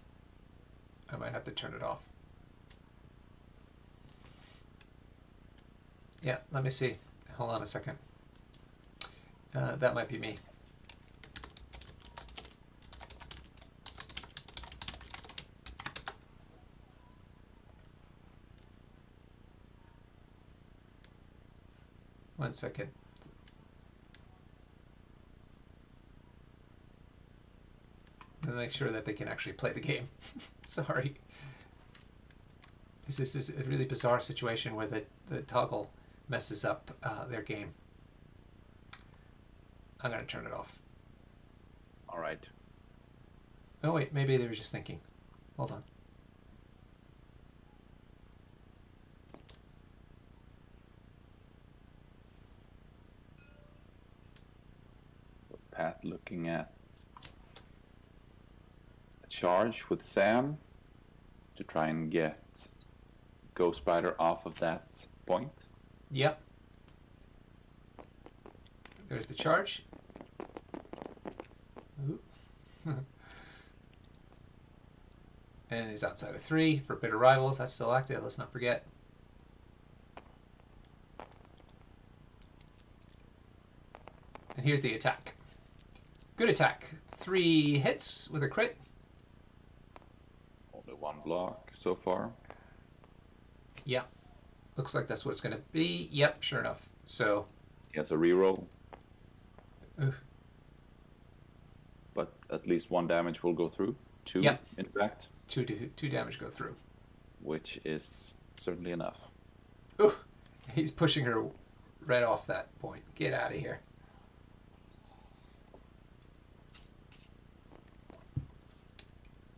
I might have to turn it off. Yeah, let me see. Hold on a second. That might be me. One second. To make sure that they can actually play the game. Sorry. This is a really bizarre situation where the toggle messes up their game. I'm going to turn it off. All right. Oh, wait, maybe they were just thinking. Hold on. Pat looking at a charge with Sam to try and get Ghost Spider off of that point. Yep. There's the charge. And he's outside of 3 for bitter rivals. That's still active. Let's not forget. And here's the attack. Good attack. 3 hits with a crit. Only one block so far. Yeah. Looks like that's what it's going to be. Yep, sure enough. So. He has a reroll. Oof. But at least 1 damage will go through. 2, yep. In fact. 2 damage go through. Which is certainly enough. Ooh, he's pushing her right off that point. Get out of here.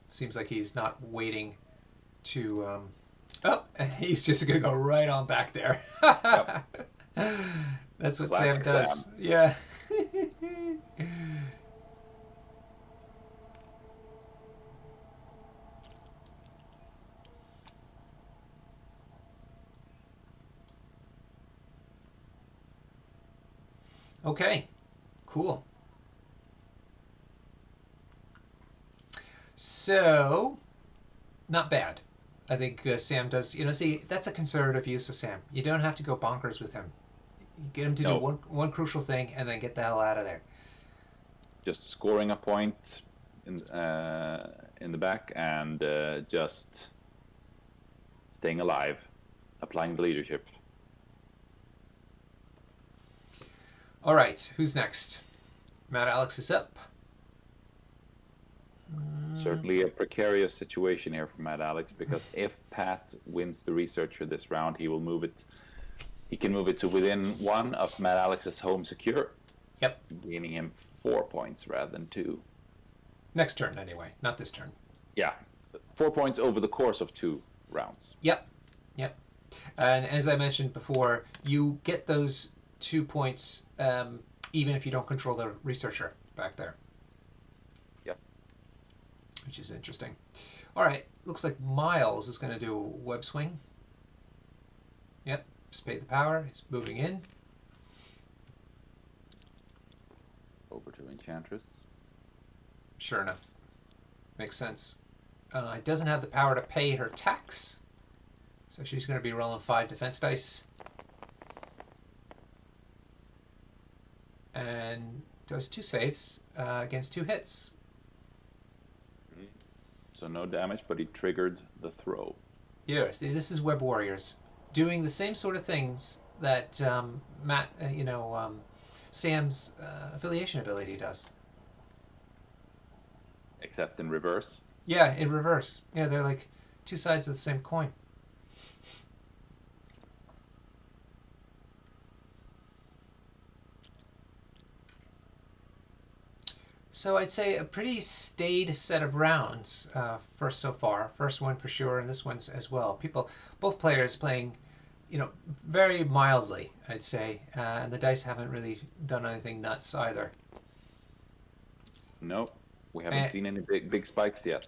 Seems like he's not waiting to. Oh, he's just going to go right on back there. Yep. That's what Classic Sam does. Sam. Yeah. Okay, cool. So, not bad. I think Sam does, see, that's a conservative use of Sam. You don't have to go bonkers with him. You get him to do one crucial thing and then get the hell out of there. Just scoring a point in the back and just staying alive, applying the leadership. All right, who's next? Matt Alex is up. Certainly a precarious situation here for Matt Alex, because if Pat wins the researcher this round, he will move it. He can move it to within 1 of Matt Alex's home secure. Yep. Gaining him 4 points rather than 2. Next turn, anyway, not this turn. Yeah, 4 points over the course of 2 rounds. Yep. And as I mentioned before, you get those 2 points even if you don't control the researcher back there. Yep. Which is interesting. All right, looks like Miles is going to do a web swing. Yep, spade the power. He's moving in. Over to Enchantress. Sure enough. Makes sense. It doesn't have the power to pay her tax. So she's going to be rolling 5 defense dice. And does 2 saves against 2 hits. So no damage, but he triggered the throw. Yeah, see, this is Web Warriors doing the same sort of things that Sam's affiliation ability does. Except in reverse. Yeah, in reverse. Yeah, they're like two sides of the same coin. So I'd say a pretty staid set of rounds. First so far, first one for sure, and this one's as well. Both players playing, very mildly, I'd say, and the dice haven't really done anything nuts either. No, we haven't And seen any big spikes yet.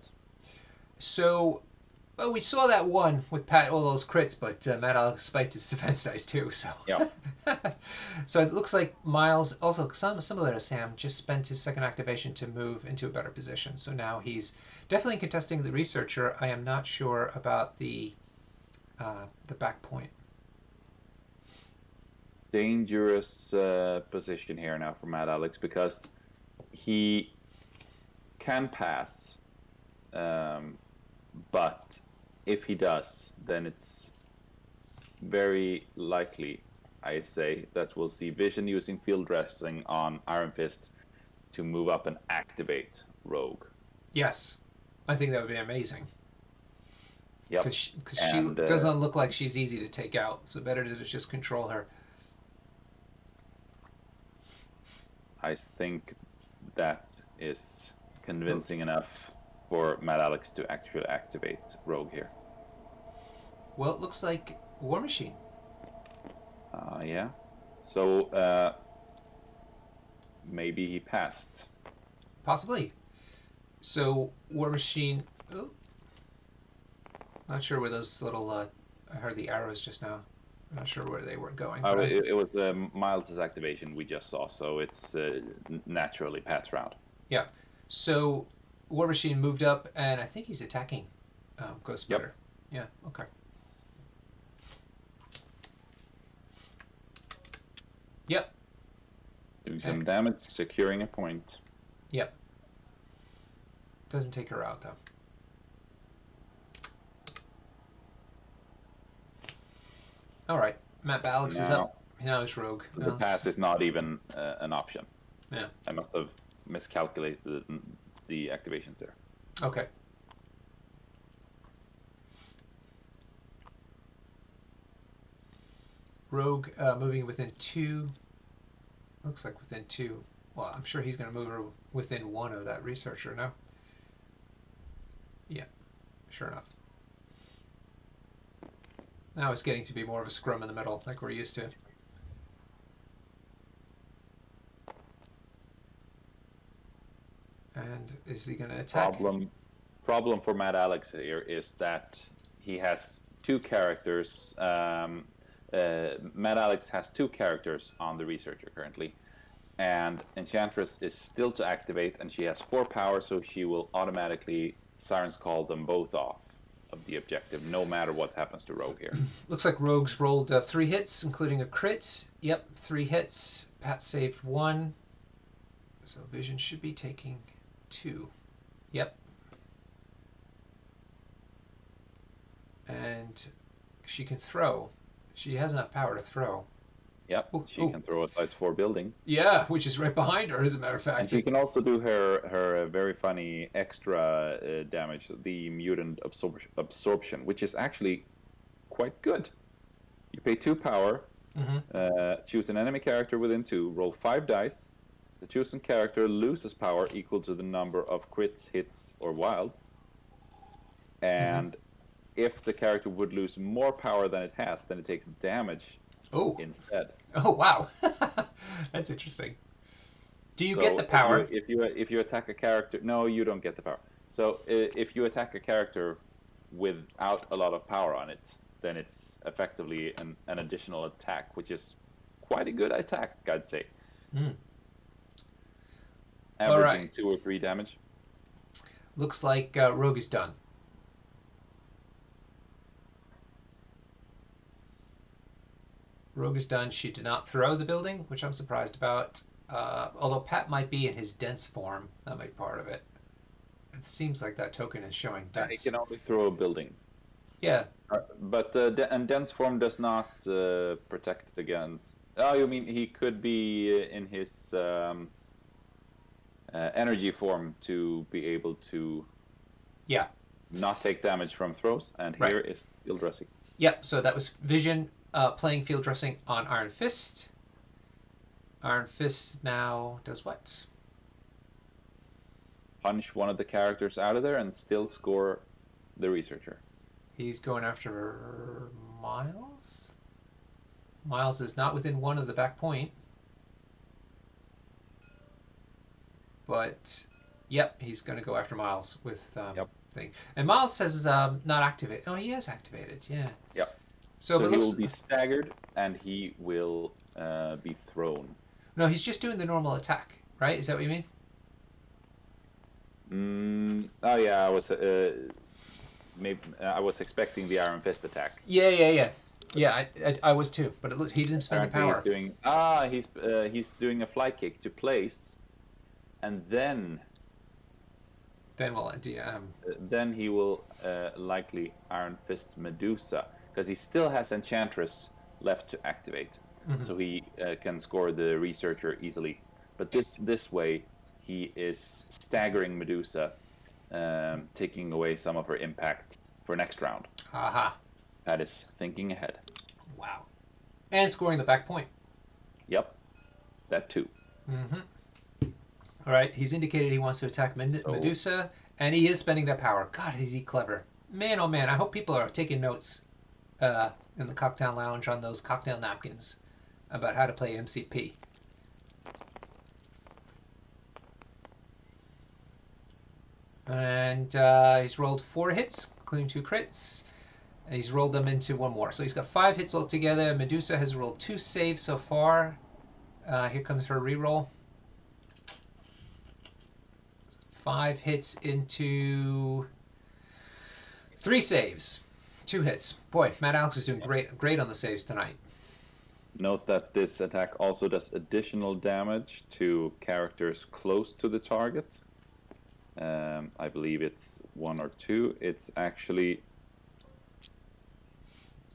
so well, we saw that one with Pat all those crits, but Matt Alex spiked his defense dice too. So, Yeah. so it looks like Miles, also similar to Sam, just spent his second activation to move into a better position. So now he's definitely contesting the researcher. I am not sure about the back point. Dangerous position here now for Mad Alex because he can pass, but if he does, then it's very likely, I'd say, that we'll see Vision using field dressing on Iron Fist to move up and activate Rogue. Yes, I think that would be amazing Yep. because she And doesn't look like she's easy to take out. So better to just control her. I think that is convincing enough for Mad Alex to actually activate Rogue here. Well, it looks like War Machine. Yeah. So maybe he passed. Possibly. So War Machine. Oh, not sure where those little. I heard the arrows just now. I'm not sure where they were going. It was Miles' activation we just saw, so it's naturally Pat's round. Yeah. So War Machine moved up, and I think he's attacking Ghost Spider. Yep. Yeah. Okay. Yep. Doing some damage, securing a point. Yep. Doesn't take her out though. All right. Matt Alex is up. Now he's Rogue. The pass is not even an option. Yeah. I must have miscalculated the activations there. Okay. Rogue moving within 2. Looks like within 2. Well, I'm sure he's going to move her within 1 of that researcher, no? Yeah, sure enough. Now it's getting to be more of a scrum in the middle, like we're used to. And is he going to attack? Problem for Mad Alex here is that he has two characters. Mad Alex has two characters on the researcher currently, and Enchantress is still to activate, and she has 4 power, so she will automatically Siren's Call them both off of the objective, no matter what happens to Rogue here. Looks like Rogue's rolled 3 hits, including a crit. Yep, 3 hits. Pat saved 1. So Vision should be taking 2. Yep. And she can throw. She has enough power to throw. Yep, she can throw a size 4 building. Yeah, which is right behind her, as a matter of fact. And she can also do her very funny extra damage, the mutant absorption, which is actually quite good. You pay 2 power, choose an enemy character within 2, roll 5 dice. The chosen character loses power equal to the number of crits, hits, or wilds. And if the character would lose more power than it has, then it takes damage instead. Oh, wow. That's interesting. Do you get the power? If you attack a character... No, you don't get the power. So if you attack a character without a lot of power on it, then it's effectively an additional attack, which is quite a good attack, I'd say. Averaging 2 or 3 damage. Looks like Rogue is done. Rogue is done. She did not throw the building, which I'm surprised about. Although Pat might be in his dense form. That might be part of it. It seems like that token is showing He dense. can only throw a building. Yeah, But and dense form does not protect against. Oh, you mean he could be in his energy form to be able to yeah, not take damage from throws, and right. here is field dressing. Yep, so that was Vision playing field dressing on Iron Fist. Iron Fist now does what? Punch one of the characters out of there and still score the researcher. He's going after Miles. Miles is not within one of the back point, but yep, he's going to go after Miles with Yep. thing. And Miles has not activated. Oh, he has activated. Yeah. Yep. So if So it he will looks be staggered and he will be thrown. no, he's just doing the normal attack, right? Is that what you mean? Oh yeah, I was expecting the Iron Fist attack. Yeah. I was too, but he didn't spend the Apparently he's power. doing he's doing a fly kick to place, and Then we'll then he will likely Iron Fist Medusa because he still has Enchantress left to activate, so he can score the researcher easily. But this way he is staggering Medusa, taking away some of her impact for next round. aha. That is thinking ahead. Wow. And scoring the back point. Yep, that too. All right, he's indicated he wants to attack So Medusa, and he is spending that power. God, is he clever. Man, oh man, I hope people are taking notes in the cocktail lounge on those cocktail napkins about how to play MCP. And he's rolled 4 hits, including 2 crits. And he's rolled them into one more. So he's got 5 hits altogether. Medusa has rolled 2 saves so far. Here comes her reroll. 5 hits into 3 saves. 2 hits. Boy, Matt Alex is doing great on the saves tonight. note that this attack also does additional damage to characters close to the target. I believe it's 1 or 2. It's actually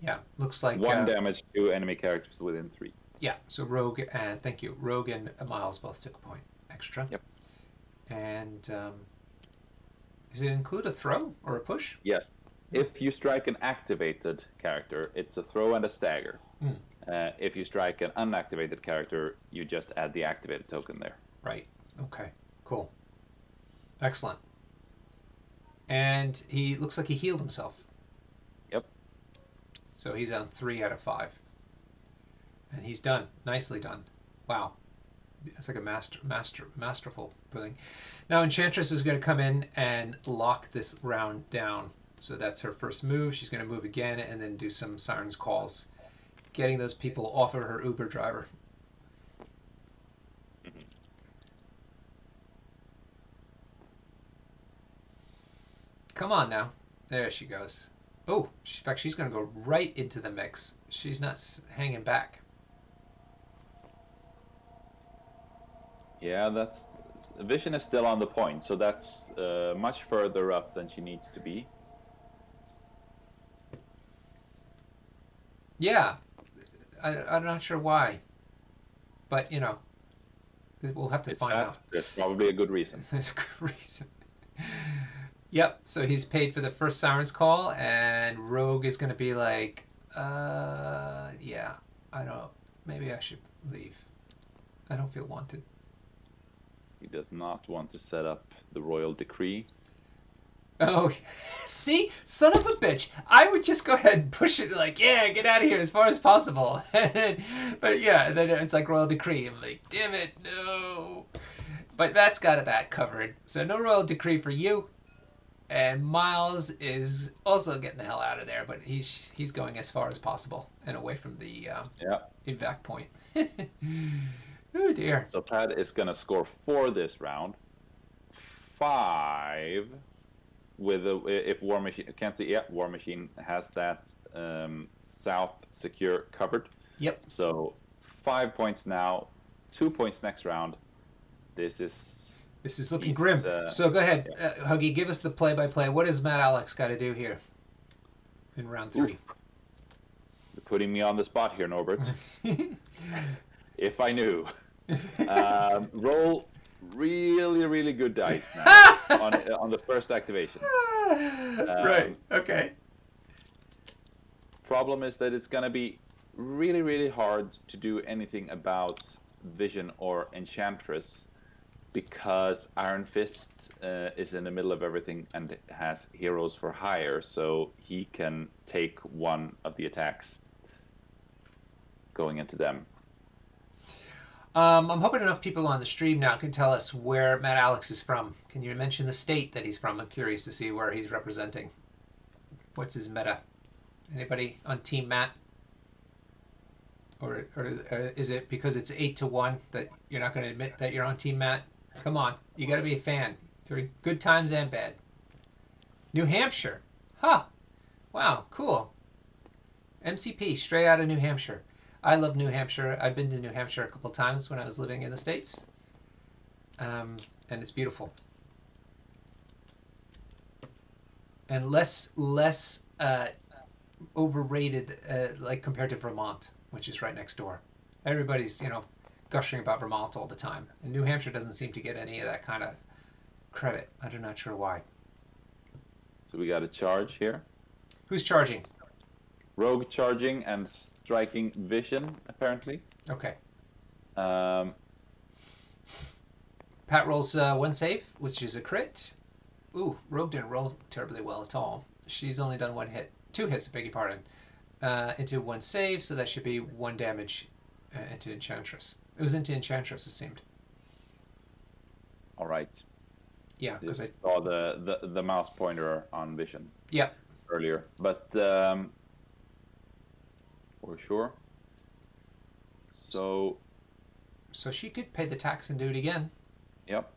Yeah, looks like 1 damage to enemy characters within 3. yeah. So Rogue and thank you, Rogue and Miles both took a point extra. Yep. And does it include a throw or a push? Yes. If you strike an activated character, it's a throw and a stagger. If you strike an unactivated character, you just add the activated token there. Right. Okay. Cool. Excellent. And he looks like he healed himself. Yep. So he's on 3 out of 5. And he's done. Nicely done. Wow. It's like a masterful building. Now Enchantress is going to come in and lock this round down. So that's her first move. She's going to move again and then do some Siren's Calls, getting those people off of her Uber driver. Come on now. There she goes. Oh, in fact, she's going to go right into the mix. She's not hanging back. Yeah, that's Vision is still on the point, so that's much further up than she needs to be. Yeah, I'm not sure why, but you know, we'll have to find out. There's probably a good reason. There's a good reason. Yep. So he's paid for the first Siren's Call, and Rogue is going to be like, yeah, I don't. Maybe I should leave. I don't feel wanted. He does not want to set up the royal decree. Oh, see, son of a bitch! I would just go ahead and push it like, yeah, get out of here as far as possible. But yeah, then it's like royal decree. I'm like, damn it, no. But Matt's got that covered, so no royal decree for you. And Miles is also getting the hell out of there, but he's going as far as possible and away from the evac point. Oh dear. So Pat is going to score 4 this round. 5 with if War Machine can't see. Yeah, War Machine has that south secure covered. Yep. So 5 points now, 2 points next round. This is This is looking He's grim. So go ahead, yeah. Huggy, give us the play-by-play. What does Matt Alex got to do here in round Oof, 3? you're putting me on the spot here, Norbert. If I knew. Roll really, really good dice now on the first activation. Right. Um, Okay. Problem is that it's gonna be really, really hard to do anything about Vision or Enchantress because Iron Fist is in the middle of everything and has heroes for hire, so he can take one of the attacks going into them. I'm hoping enough people on the stream now can tell us where Matt Alex is from. Can you mention the state that he's from? I'm curious to see where he's representing. What's his meta? Anybody on Team Matt? Or is it because it's 8-1 that you're not going to admit that you're on Team Matt? Come on, you got to be a fan during good times and bad. New Hampshire, huh? Wow, cool. MCP, straight out of New Hampshire. I love New Hampshire. I've been to New Hampshire a couple times when I was living in the States, and it's beautiful. And less overrated, like compared to Vermont, which is right next door. Everybody's gushing about Vermont all the time, and New Hampshire doesn't seem to get any of that kind of credit. I'm not sure why. So we got a charge here. Who's charging? Rogue charging and striking Vision, apparently. Okay. Um, Pat rolls 1 save, which is a crit. Ooh, Rogue didn't roll terribly well at all. She's only done 1 hit. 2 hits, I beg your pardon. Into 1 save, so that should be 1 damage into Enchantress. It was into Enchantress, it seemed. all right. Yeah, because I saw the mouse pointer on Vision. Yeah. Earlier, but for sure. So she could pay the tax and do it again. Yep.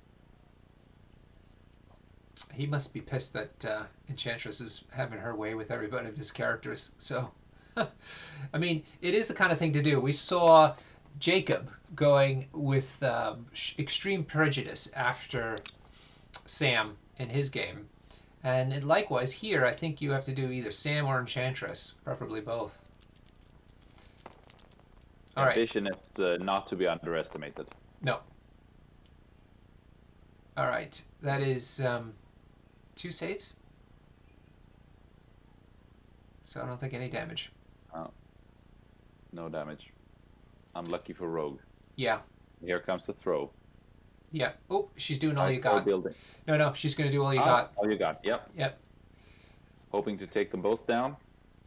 He must be pissed that Enchantress is having her way with every one of his characters. So, I mean, it is the kind of thing to do. We saw Jacob going with extreme prejudice after Sam in his game. And likewise here, I think you have to do either Sam or Enchantress, preferably both. All right. Vision is not to be underestimated. No. All right. That is 2 saves. So I don't think any damage. Oh. No damage. Unlucky for Rogue. Yeah. Here comes the throw. Yeah. Oh, she's doing all you got. Building. No, she's going to do all you got. All you got. Yep. Yep. Hoping to take them both down.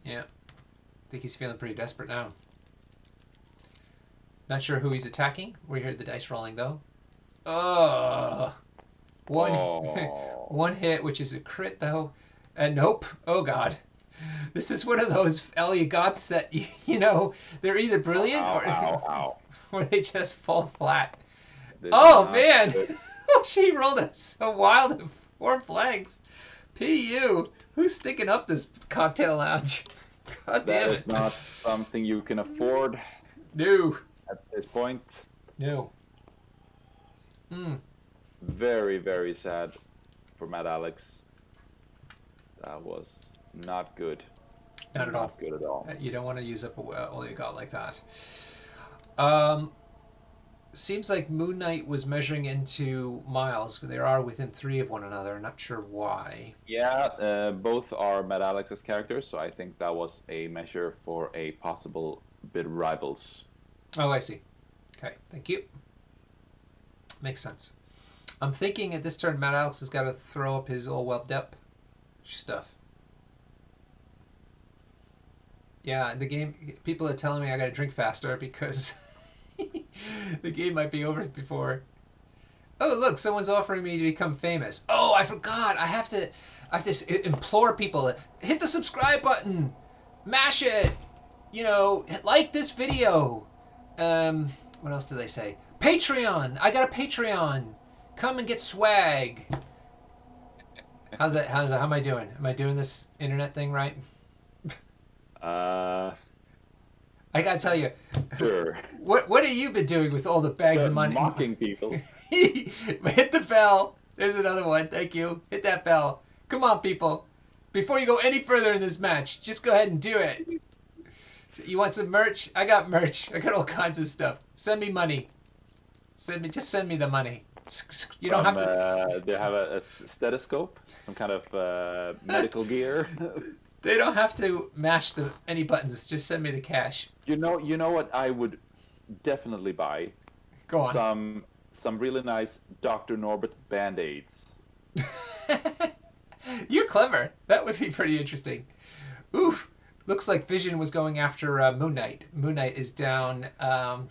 Yeah. I think he's feeling pretty desperate now. Not sure who he's attacking. We heard the dice rolling though. Oh. One hit, which is a crit though. And nope. Oh god. This is one of those Elliot that they're either brilliant or they just fall flat. Man. She rolled us so wild at 4 flags. PU. Who's sticking up this cocktail lounge? God damn it. That is not something you can afford. No. At this point. No. Very, very sad for Matt Alex. That was not good. Not at all. Not good at all. You don't want to use up all you got like that. Seems like Moon Knight was measuring into miles, but they are within 3 of one another. Not sure why. Yeah, both are Matt Alex's characters, so I think that was a measure for a possible bid rivals. Oh, I see. Okay, thank you. Makes sense. I'm thinking at this turn, Matt Alex has got to throw up his all webbed up stuff. Yeah, the game, people are telling me I got to drink faster because the game might be over before. Oh, look, someone's offering me to become famous. Oh, I forgot. I have to implore people, hit the subscribe button, mash it, like this video. What else did they say? Patreon. I got a Patreon. Come and get swag. How am I doing? Am I doing this internet thing right? I gotta tell you, Sure. what have you been doing with all the bags of But money? mocking people. Hit the bell. There's another one. Thank you. Hit that bell. Come on, people. Before you go any further in this match, just go ahead and do it. You want some merch? I got merch. I got all kinds of stuff. Send me money. Just send me the money. You don't have From to. they have a stethoscope, some kind of medical gear. They don't have to mash any buttons. Just send me the cash. You know what I would definitely buy? Go on. Some really nice Dr. Norbert band-aids. You're clever. That would be pretty interesting. Oof. Looks like Vision was going after Moon Knight. Moon Knight is down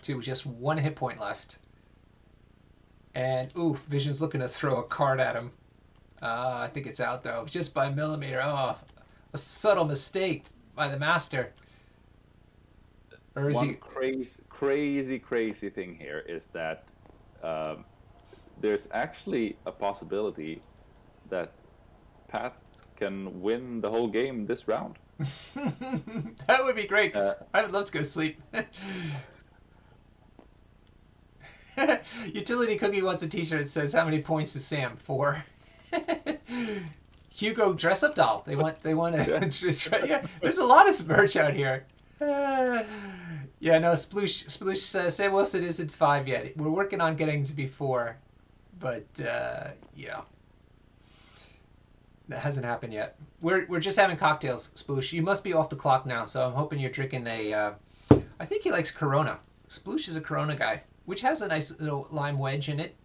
to just 1 hit point left. And, ooh, Vision's looking to throw a card at him. I think it's out, though. Just by a millimeter. Oh, a subtle mistake by the Master. Or is One he... crazy thing here is that um, there's actually a possibility that Pat can win the whole game this round. That would be great, Uh, 'cause I would love to go to sleep. Utility Cookie wants a t-shirt that says, how many points is Sam? 4. Hugo dress up doll. They want yeah. to yeah. There's a lot of merch out here. Yeah, no, Sploosh Sam Wilson isn't 5 yet. We're working on getting to be 4, but yeah, that hasn't happened yet. We're just having cocktails, Sploosh. You must be off the clock now, so I'm hoping you're drinking a. I think he likes Corona. Sploosh is a Corona guy, which has a nice little lime wedge in it.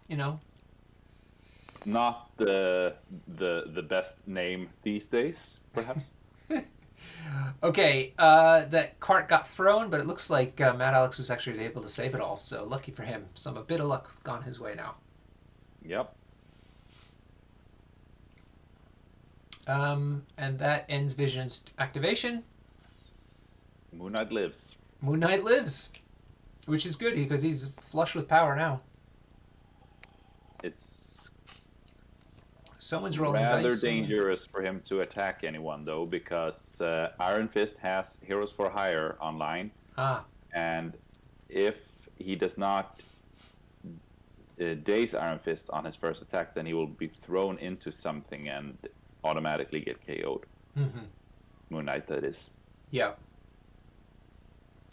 You know. Not the best name these days, perhaps. Okay, that cart got thrown, but it looks like Matt Alex was actually able to save it all. So lucky for him. Some a bit of luck gone his way now. Yep. And that ends Vision's activation. Moon Knight lives. Moon Knight lives, which is good because he's flush with power now. It's Someone's rolling rather dice. dangerous for him to attack anyone, though, because Iron Fist has Heroes for Hire online, Ah, and if he does not daze Iron Fist on his first attack, then he will be thrown into something and automatically get KO'd. mm-hmm. Moon Knight, that is. Yeah.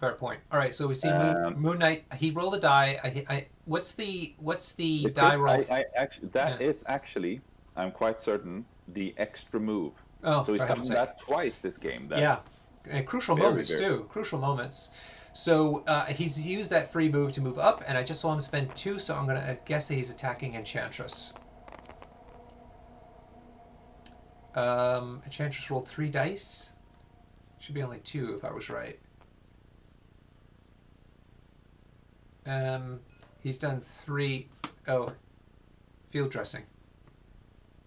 Fair point. All right, so we see Um, Moon Knight. He rolled a die. What's the the die roll? I actually that Yeah. is actually, I'm quite certain, the extra move. Oh, So he's for done heaven's sake. that twice this game. Yeah. That's And crucial very, moments very too. Crucial moments. So he's used that free move to move up, and I just saw him spend 2, so I'm gonna guess that he's attacking Enchantress. Enchantress rolled 3 dice. Should be only 2 if I was right. He's done 3. Oh, field dressing.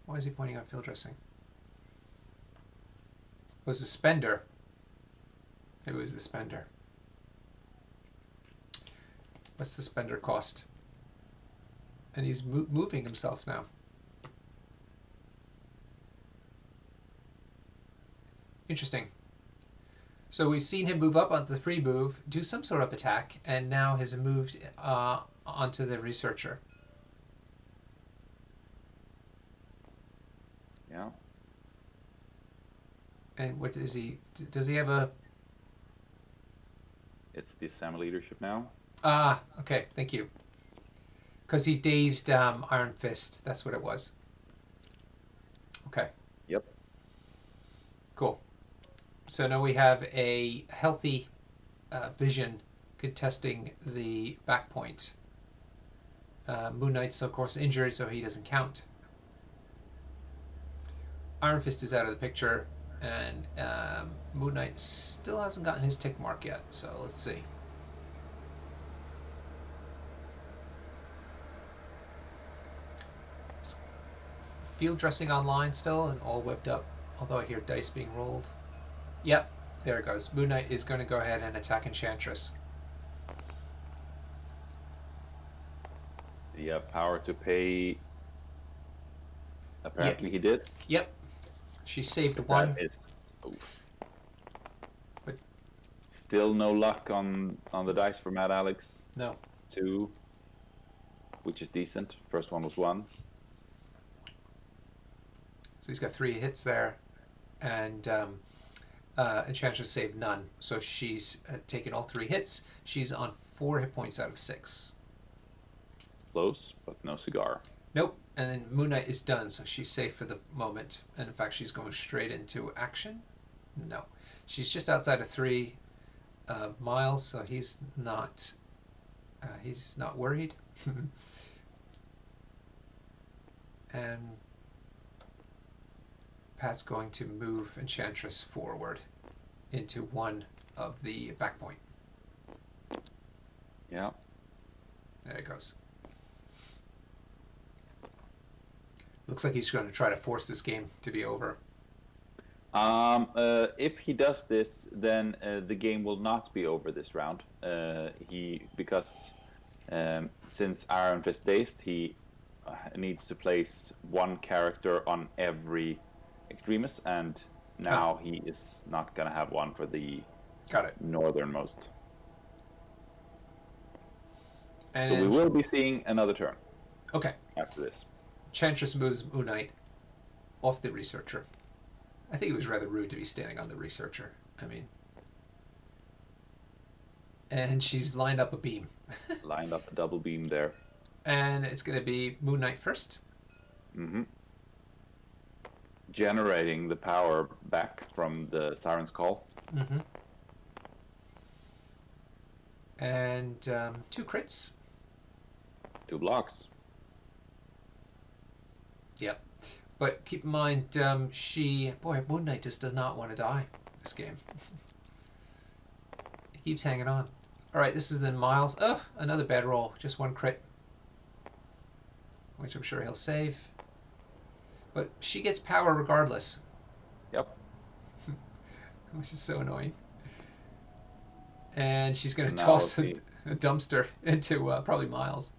Why is he pointing out field dressing? It was a spender. It was the spender. What's the spender cost? And he's moving himself now. Interesting. So we've seen him move up onto the free move, do some sort of attack, and now has moved onto the researcher. yeah. And what is he? Does he have a? It's the Sam leadership now. Ah, okay, thank you. Because he dazed Iron Fist. That's what it was. Okay. Yep. Cool. So now we have a healthy Vision contesting the back point. Moon Knight's, of course, injured, so he doesn't count. Iron Fist is out of the picture, and Moon Knight still hasn't gotten his tick mark yet, so let's see. Field dressing online still, and all whipped up, although I hear dice being rolled. Yep, there it goes. Moon Knight is going to go ahead and attack Enchantress. You have power to pay. Apparently, he did. Yep, she saved 1. That is oof. But Still no luck on the dice for Mad Alex. No. 2, which is decent. First one was 1. So he's got 3 hits there, and Enchantress saved none. So she's taken all 3 hits. She's on 4 hit points out of 6. Close, but no cigar. Nope. And then Moon Knight is done, so she's safe for the moment. And in fact, she's going straight into action. No, she's just outside of 3 miles, so he's not worried. And Pat's going to move Enchantress forward into one of the back point. Yeah. There it goes. Looks like he's going to try to force this game to be over. If he does this, then the game will not be over this round. Because since Iron Fist dazed, he needs to place 1 character on every extremis, and now he is not gonna have 1 for the northernmost. And so we will be seeing another turn. Okay. After this, Enchantress moves Moon Knight off the Researcher. I think it was rather rude to be standing on the Researcher. I mean, and she's lined up a beam. lined up a double beam there. And it's going to be Moon Knight first. Mm-hmm. Generating the power back from the Siren's Call. Mm-hmm. And 2 crits. 2 blocks. Yep. But keep in mind, Moon Knight just does not want to die this game. He keeps hanging on. All right, this is then Miles. Oh, another bad roll. Just 1 crit. Which I'm sure he'll save. But she gets power regardless. Yep. Which is so annoying. And she's going to toss a dumpster into probably Miles.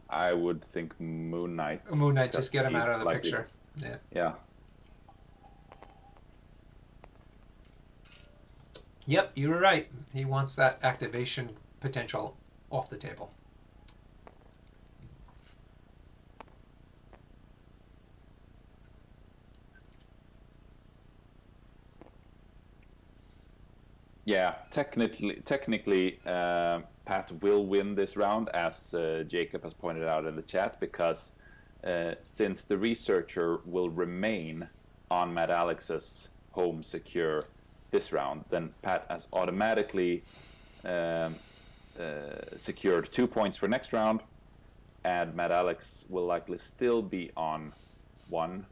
I would think Moon Knight. Moon Knight, just get him out of the picture. Yeah. Yeah. Yep, you were right. He wants that activation potential off the table. Yeah, technically, Pat will win this round, as Jacob has pointed out in the chat, because since the Researcher will remain on Mad Alex's home secure this round, then Pat has automatically secured 2 points for next round, and Mad Alex will likely still be on 1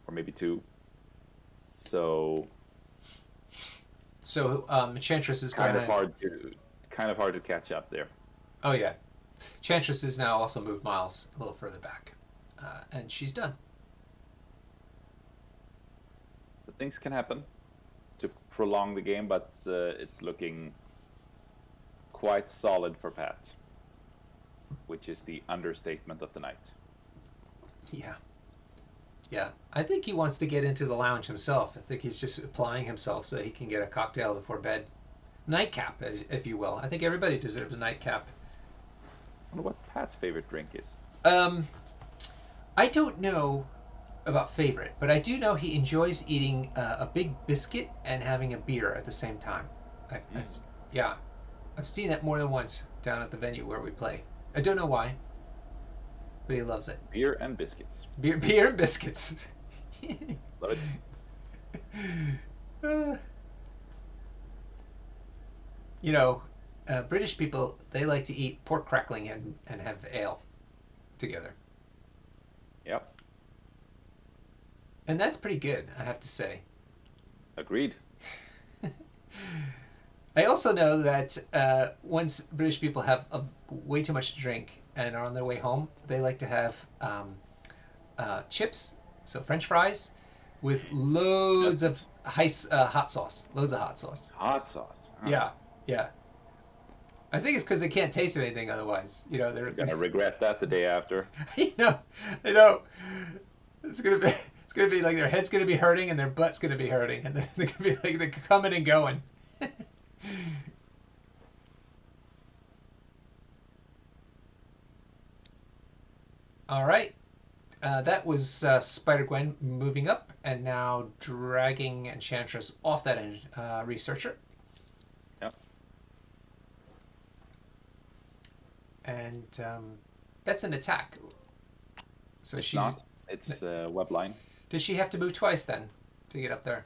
or maybe 2. So Enchantress is kind of hard to catch up there. Oh yeah, Enchantress has now also moved Miles a little further back, and she's done. But things can happen to prolong the game, but it's looking quite solid for Pat, which is the understatement of the night. Yeah. Yeah, I think he wants to get into the lounge himself. I think he's just applying himself so he can get a cocktail before bed. Nightcap, if you will. I think everybody deserves a nightcap. I wonder what Pat's favorite drink is. I don't know about favorite, but I do know he enjoys eating a big biscuit and having a beer at the same time. I've seen it more than once down at the venue where we play. I don't know why, but he loves it. Beer and biscuits. Beer and biscuits. Love it. British people, they like to eat pork crackling and have ale together. Yep. And that's pretty good, I have to say. Agreed. I also know that once British people have way too much to drink and are on their way home, they like to have chips, so French fries, with loads of hot sauce. Loads of hot sauce. Hot sauce. Huh. Yeah. I think it's because they can't taste anything otherwise. They're gonna regret that the day after. I know. It's gonna be like their head's gonna be hurting and their butt's gonna be hurting, and they're gonna be like they're coming and going. All right. That was Spider Gwen moving up and now dragging Enchantress off that researcher. Yeah. And that's an attack. So It's she's. not. It's web line. Does she have to move twice then to get up there?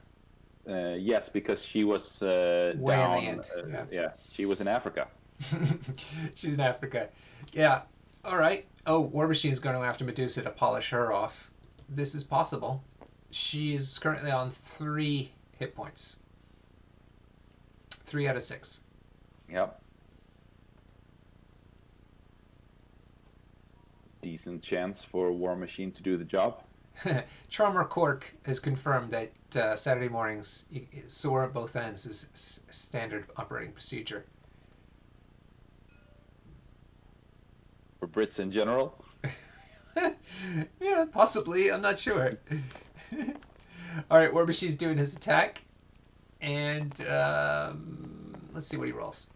Yes, because she was Way in the down. end. Yeah. Yeah, she was in Africa. She's in Africa. Yeah. All right. Oh, War Machine's going after Medusa to polish her off. This is possible. She's currently on 3 hit points. 3 out of 6. Yep. Decent chance for War Machine to do the job. Charmer Cork has confirmed that Saturday mornings sore at both ends is standard operating procedure. For Brits in general. Yeah, possibly. I'm not sure. All right, War Machine's doing his attack, and let's see what he rolls.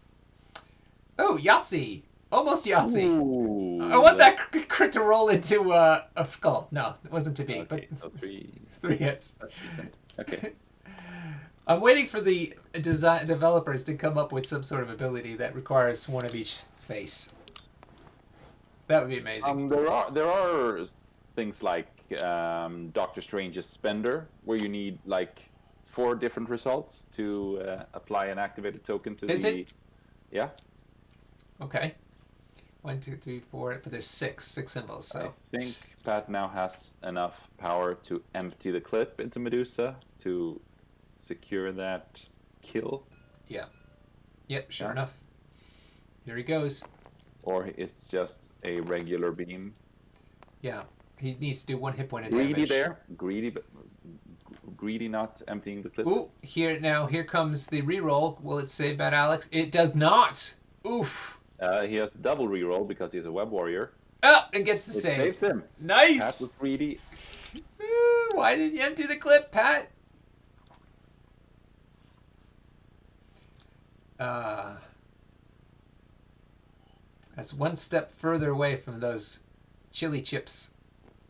Oh, Yahtzee! Almost Yahtzee. I Ooh, want that crit to roll into a skull. No, it wasn't to be, but okay, so three. 3 hits. That's decent. Okay. I'm waiting for the design developers to come up with some sort of ability that requires one of each face. That would be amazing. There are things like Doctor Strange's Spender, where you need like 4 different results to apply an activated token to Is the. it? Yeah, Okay. 1, 2, 3, 4. But there's six symbols. I So think Pat now has enough power to empty the clip into Medusa to secure that kill, yeah. Yep. Sure yeah, enough. Here he goes. or it's just a regular beam. Yeah. He needs to do 1 hit point of Greedy damage. there, greedy, but greedy not emptying the clip. Ooh, here comes the reroll. Will it save Bad Alex? It does not. Oof. He has double reroll because he's a web warrior. Oh, and gets the It save. saves him. Pat Nice. was greedy. Ooh, why didn't you empty the clip, Pat? Uh, that's one step further away from those chili chips,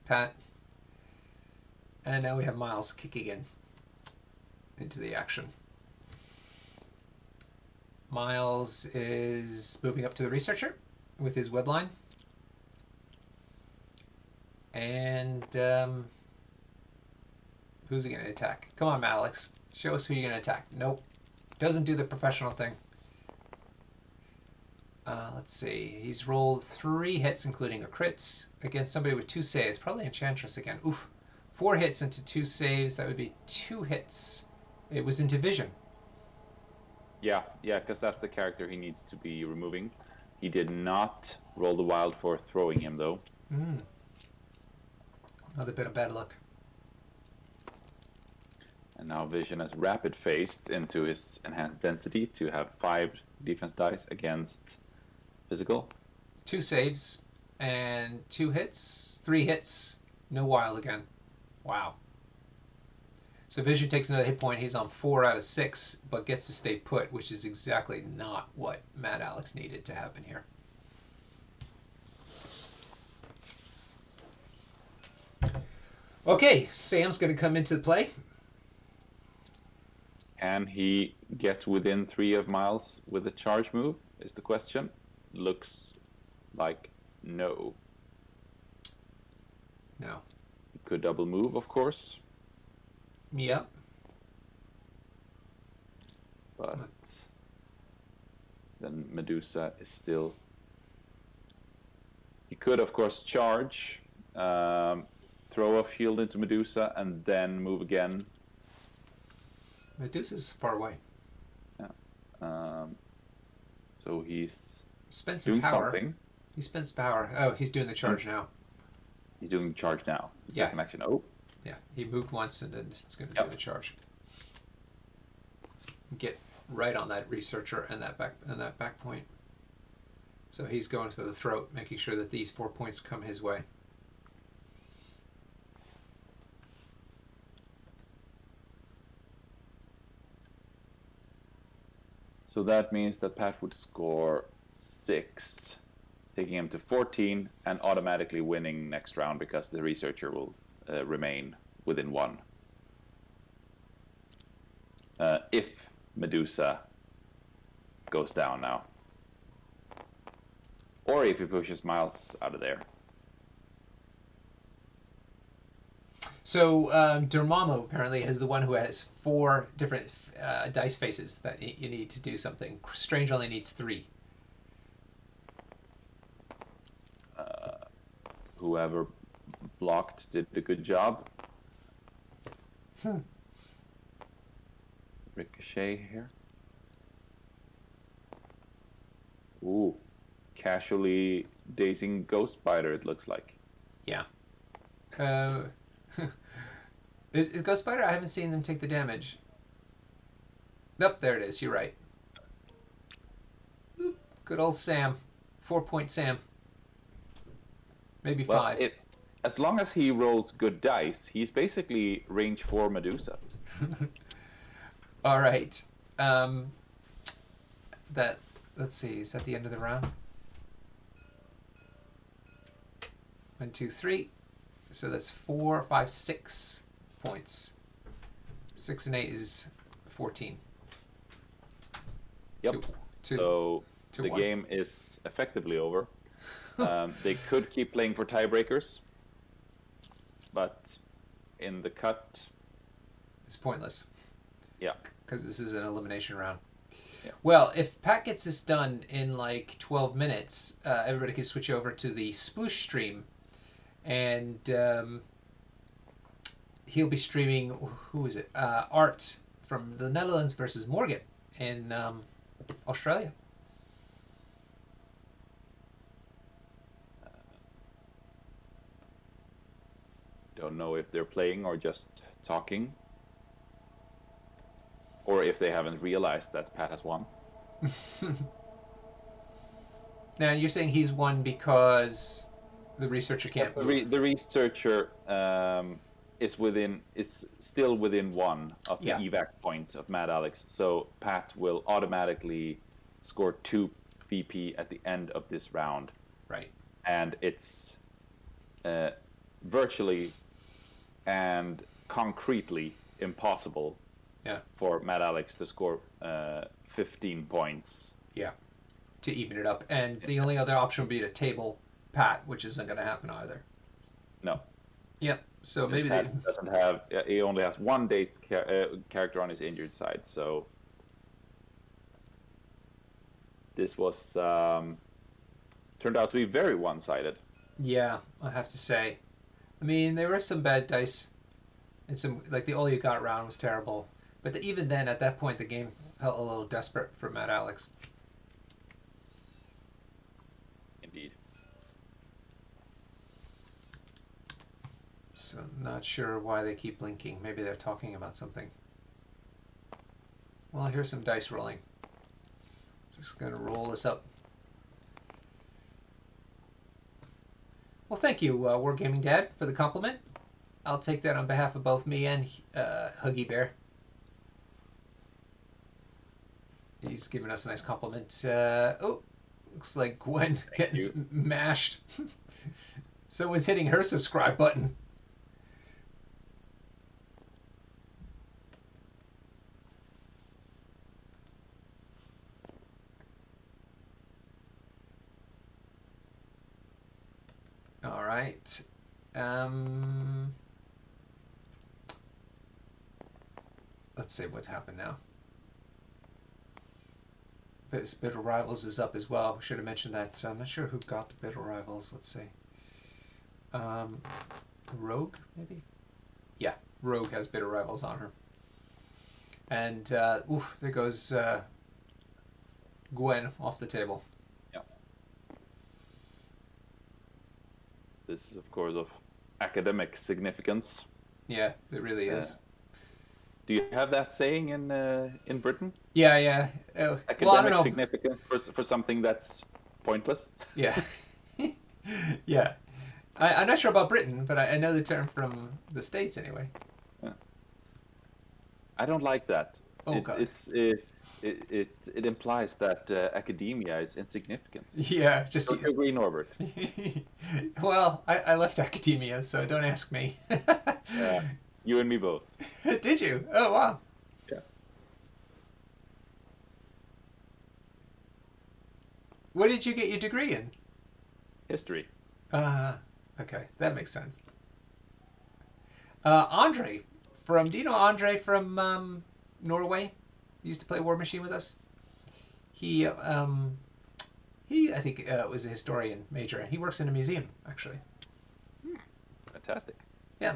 Pat. And now we have Miles kicking into the action. Miles is moving up to the researcher with his web line. And who's he going to attack? Come on, Alex. Show us who you're going to attack. Nope. Doesn't do the professional thing. Let's see. He's rolled 3 hits, including a crit, against somebody with 2 saves. Probably Enchantress again. Oof. 4 hits into 2 saves. That would be 2 hits. It was into vision. Yeah, because that's the character he needs to be removing. He did not roll the wild for throwing him, though. Another bit of bad luck. And now Vision has rapid phased into his enhanced density to have 5 defense dice against physical. 2 saves and 2 hits. 3 hits. No wild again. Wow. So Vision takes another hit point. He's on 4 out of 6, but gets to stay put, which is exactly not what Mad Alex needed to happen here. Okay, Sam's going to come into play. Can he get within 3 of Miles with a charge move, is the question. Looks like no. No. He could double move, of course. Yep. But then Medusa is still. He could, of course, charge, throw a shield into Medusa, and then move again. Medusa's far away. Yeah. So he's Spent some doing power. something. He spends power. Oh, he's doing the charge now. He's doing charge now. Yeah. Second action. Oh. Yeah, he moved once and then he's going to Yep. do the charge. Get right on that researcher and that back point. So he's going for the throat, making sure that these 4 points come his way. So that means that Pat would score 6. taking him to 14 and automatically winning next round because the researcher will remain within 1. If Medusa goes down now. Or if he pushes Miles out of there. So Dormammu apparently is the one who has 4 different dice faces that you need to do something. Strange only needs 3. Whoever blocked did a good job. Ricochet here. Ooh. Casually dazing Ghost Spider, it looks like. Yeah. Is Ghost Spider? I haven't seen them take the damage. Nope, there it is. You're right. Good old Sam. 4-point Sam. Maybe 5. Well, as long as he rolls good dice, he's basically range 4 Medusa. All right. Let's see. Is that the end of the round? 1, 2, 3. So that's 4, 5, 6 points. 6 and 8 is 14. Yep. So the 1. game is effectively over. They could keep playing for tiebreakers, but in the cut, it's pointless. Yeah. Because this is an elimination round. Yeah. Well, if Pat gets this done in like 12 minutes, everybody can switch over to the Sploosh stream, and he'll be streaming. Who is it? Art from the Netherlands versus Morgan in Australia. Don't know if they're playing or just talking, or if they haven't realized that Pat has won. Now you're saying he's won because the researcher can't move. The researcher is still within 1 of the evac point of Mad Alex, so Pat will automatically score 2 VP at the end of this round. Right. And it's virtually and concretely impossible for Mad Alex to score 15 points. Yeah, to even it up. And the only other option would be to table Pat, which isn't going to happen either. No. Yep. So maybe Pat doesn't have. He only has 1 dazed character on his injured side. So this was turned out to be very one-sided. Yeah, I have to say. I mean, there were some bad dice, and some like the all you got round was terrible. But even then, at that point, the game felt a little desperate for Mad Alex. Indeed. So not sure why they keep blinking. Maybe they're talking about something. Well, here's some dice rolling. Just gonna roll this up. Well, thank you, Wargaming Dad, for the compliment. I'll take that on behalf of both me and Huggy Bear. He's giving us a nice compliment. Looks like Gwen getting mashed. Someone's hitting her subscribe button. All right. Let's see what's happened now. Bitter Rivals is up as well. Should have mentioned that. I'm not sure who got the Bitter Rivals. Let's see. Rogue, maybe? Yeah, Rogue has Bitter Rivals on her. And, there goes Gwen off the table. Yeah. This is, of course, of academic significance. Yeah, it really is. Do you have that saying in Britain? Yeah. Academic significance for something that's pointless? Yeah. Yeah. I'm not sure about Britain, but I know the term from the States anyway. Yeah. I don't like that. Oh God. It implies that academia is insignificant. Yeah, just Don't you agree, Norbert? well, I left academia, so don't ask me. Yeah, you and me both. Did you? Oh wow. Yeah, What did you get your degree in? history. Uh, okay, that makes sense. Andre from, do you know Andre from Norway? He used to play War Machine with us. He I think was a historian major. He works in a museum actually. Hmm, fantastic. Yeah.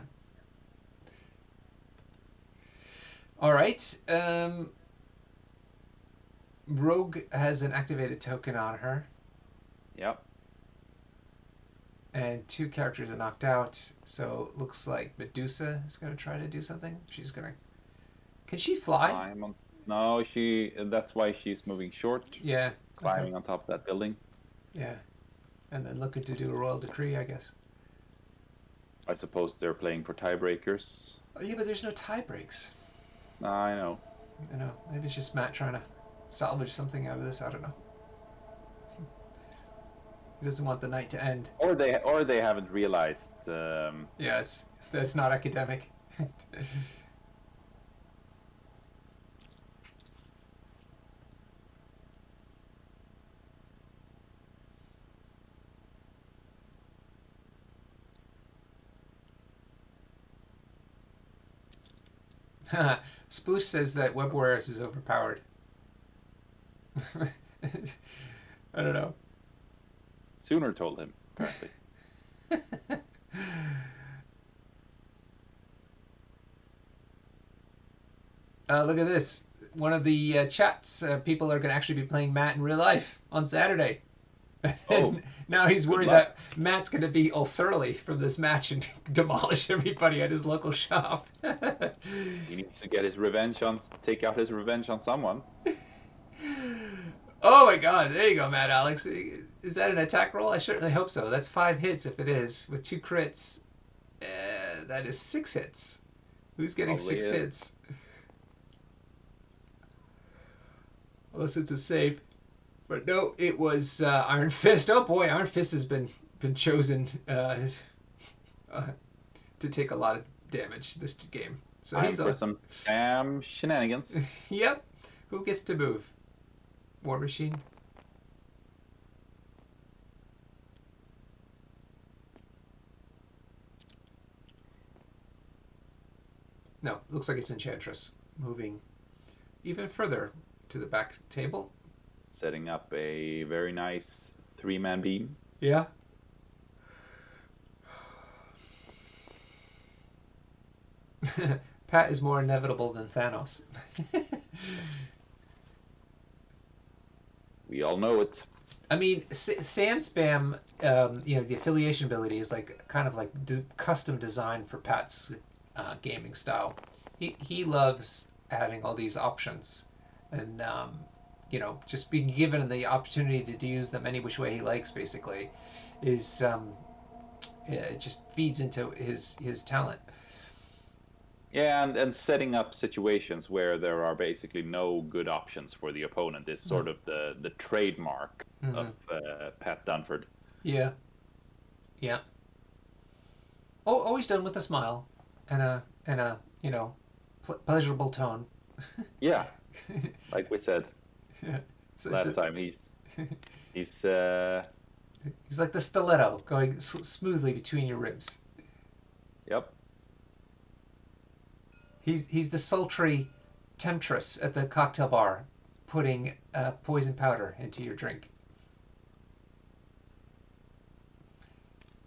All right. Rogue has an activated token on her, Yeah, and two characters are knocked out. So it looks like Medusa is going to try to do something. She's going to. Can she fly? climb on. No, she. That's why she's moving short, Yeah. Okay. climbing on top of that building. Yeah. And then looking to do a royal decree, I guess. I suppose they're playing for tiebreakers. Oh, yeah, but there's no tie breaks. I know. I know. Maybe it's just Matt trying to salvage something out of this. I don't know. He doesn't want the night to end. Or they haven't realized. Yeah, that's not academic. Sploosh says that Web Warriors is overpowered. I don't know. Sooner told him apparently. Look at this. One of the chats, people are going to actually be playing Matt in real life on Saturday. Oh, And now he's good worried luck. that Matt's going to be all surly from this match and demolish everybody at his local shop. He needs to get his revenge on. Take out his revenge on someone. Oh my god, there you go, Matt Alex. Is that an attack roll? I certainly hope so. That's 5 hits if it is, with 2 crits. That is 6 hits. Who's getting Probably six is. hits? Unless it's a save. But no, it was Iron Fist. Oh boy, Iron Fist has been chosen uh, to take a lot of damage this game. So Time he's for on. some scam shenanigans. Yep. Who gets to move? War Machine. No, looks like it's Enchantress moving even further to the back table. Setting up a very nice three-man beam. Yeah. Pat is more inevitable than Thanos. We all know it. I mean, Sam Spam, the affiliation ability is like kind of like custom designed for Pat's gaming style. He loves having all these options, and just being given the opportunity to use them any which way he likes. Basically, is it just feeds into his talent. Yeah, and setting up situations where there are basically no good options for the opponent is Mm. sort of the trademark Mm-hmm. of Pat Dunford. Yeah, yeah. Oh, always done with a smile and a pleasurable tone. Yeah, like we said So last time, he's he's like the stiletto going smoothly between your ribs. yep. He's the sultry temptress at the cocktail bar, putting poison powder into your drink.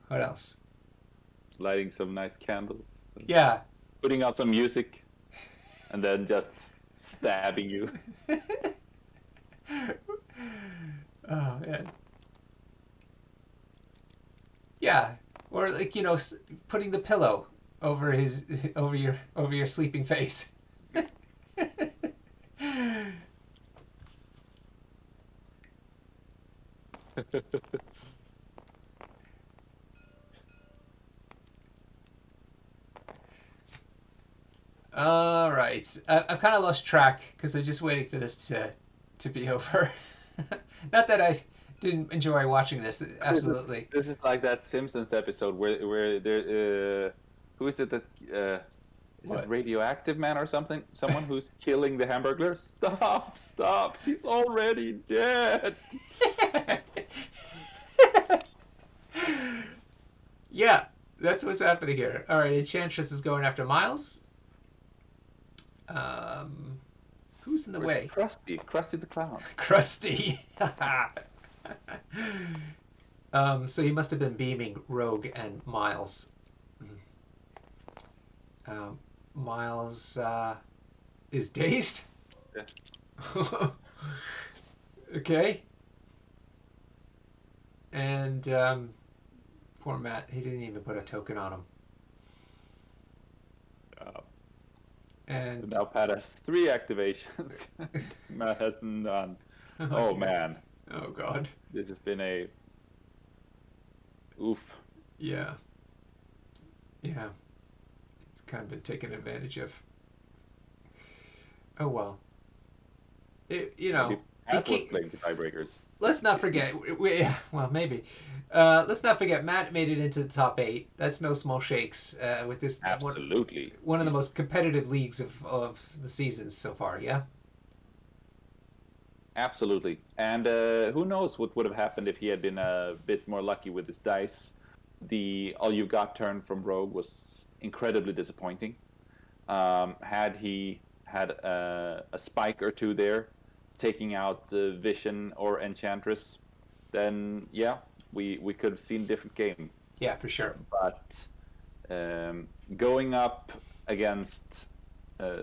What else? Lighting some nice candles, and Yeah. putting out some music, and then just stabbing you. Oh man. Yeah. Or like putting the pillow over his over your sleeping face. All right. I've kind of lost track because I'm just waiting for this to be over. Not that I didn't enjoy watching this. This is Absolutely. this is like that Simpsons episode where there who is it that is it What? Radioactive Man or something? Someone who's killing the Hamburglar? Stop! Stop! He's already dead. Yeah, that's what's happening here. All right, Enchantress is going after Miles. Um, who's in the Where's way? Krusty? Krusty the Clown. Krusty. So he must have been beaming Rogue and Miles. Um, Miles is dazed. Yeah. Okay. And poor Matt, he didn't even put a token on him. And Now Pat has 3 activations. Matt has none. Oh dear. man, Oh God. this has been a oof. Yeah. Yeah. It's kind of been taken advantage of. Oh well. Maybe He Pat was keep, playing the tiebreakers. let's not forget. Yeah, well, maybe. Let's not forget. Matt made it into the top 8. That's no small shakes. With this Absolutely. one of the most competitive leagues of the seasons so far. Yeah. Absolutely. And who knows what would have happened if he had been a bit more lucky with his dice. The all you got turn from Rogue was incredibly disappointing. Had he had a spike or two there, taking out Vision or Enchantress, then yeah, we could have seen a different game. Yeah, for sure. But going up against uh,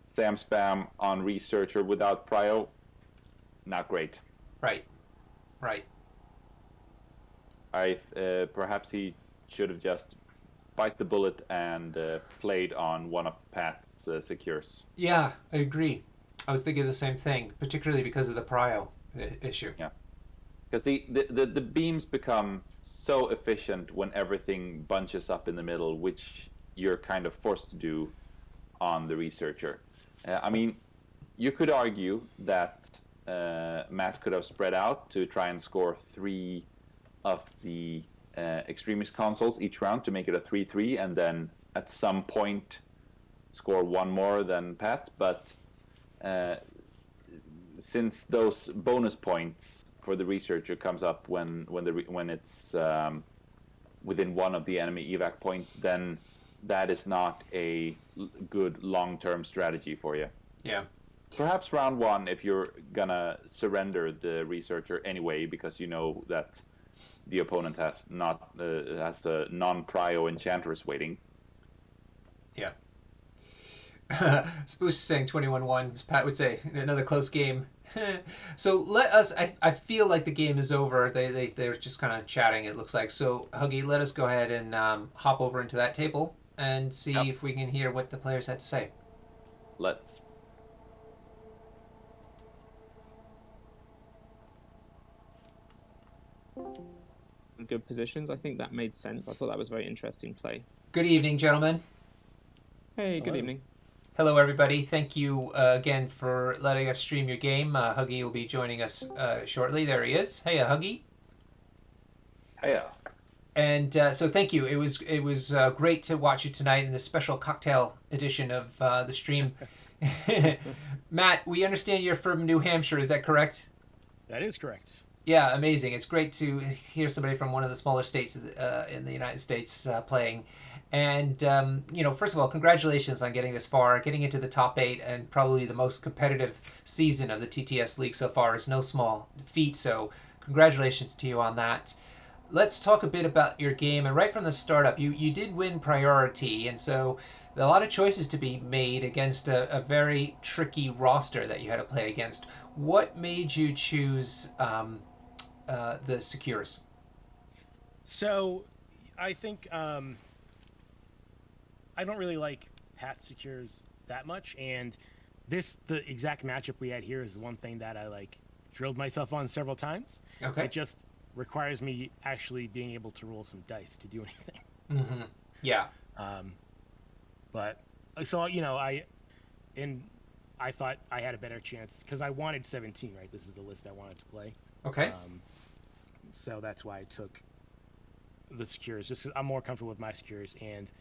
Sam Spam on Researcher without Prio, not great. Right. Right. Perhaps he should have just bite the bullet and played on one of Pat's secures. Yeah, I agree. I was thinking the same thing, particularly because of the prio issue. Yeah, because the beams become so efficient when everything bunches up in the middle, which you're kind of forced to do on the Researcher. I mean, you could argue that Matt could have spread out to try and score 3 of the extremist consoles each round to make it a 3-3, and then at some point score 1 more than Pat. But since those bonus points for the Researcher comes up when it's within 1 of the enemy evac point, then that is not a good long-term strategy for you. Yeah. Perhaps round 1, if you're gonna surrender the Researcher anyway, because you know that the opponent has a non-prio Enchantress waiting. Yeah. Spoosh is saying 21-1. Pat would say another close game. So let us. I feel like the game is over. They're just kind of chatting. It looks like. So Huggy, let us go ahead and hop over into that table and see Yep. if we can hear what the players had to say. Let's. Good positions. I think that made sense. I thought that was a very interesting play. Good evening, gentlemen. Hey, good Hello. evening. Hello, everybody. Thank you again for letting us stream your game. Huggy will be joining us shortly. There he is. Hey, Huggy. Yeah. And so thank you. It was great to watch you tonight in this special cocktail edition of the stream. Matt, we understand you're from New Hampshire. Is that correct? That is correct. Yeah, amazing. It's great to hear somebody from one of the smaller states in the United States playing. And, first of all, congratulations on getting this far. Getting into the top 8 and probably the most competitive season of the TTS League so far is no small feat. So congratulations to you on that. Let's talk a bit about your game. And right from the startup, you did win priority. And so a lot of choices to be made against a very tricky roster that you had to play against. What made you choose the secures? So, I think I don't really like Pat secures that much, and the exact matchup we had here is the one thing that I drilled myself on several times. Okay. It just requires me actually being able to roll some dice to do anything. Mm-hmm. Yeah. But so and I thought I had a better chance because I wanted 17. Right, this is the list I wanted to play. Okay. So that's why I took the secures, just because I'm more comfortable with my secures, and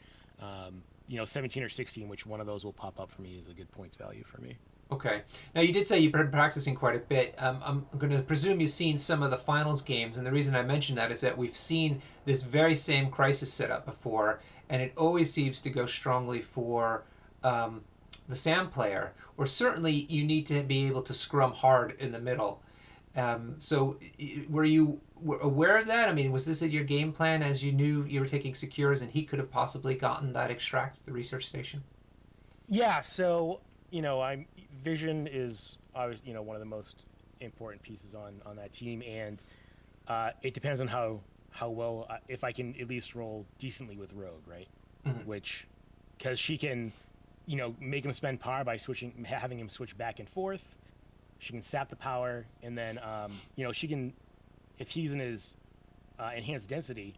17 or 16, which one of those will pop up for me is a good points value for me. Okay. Now, you did say you've been practicing quite a bit. I'm going to presume you've seen some of the finals games, and the reason I mention that is that we've seen this very same crisis setup before, and it always seems to go strongly for the Sam player, or certainly you need to be able to scrum hard in the middle. So, were you aware of that? I mean, was this your game plan as you knew you were taking secures, and he could have possibly gotten that extract, the research station? Yeah, so I'm vision is always one of the most important pieces on that team, and it depends on how well if I can at least roll decently with Rogue, right? Mm-hmm. Which because she can make him spend power by having him switch back and forth. She can sap the power, and then she can if he's in his enhanced density,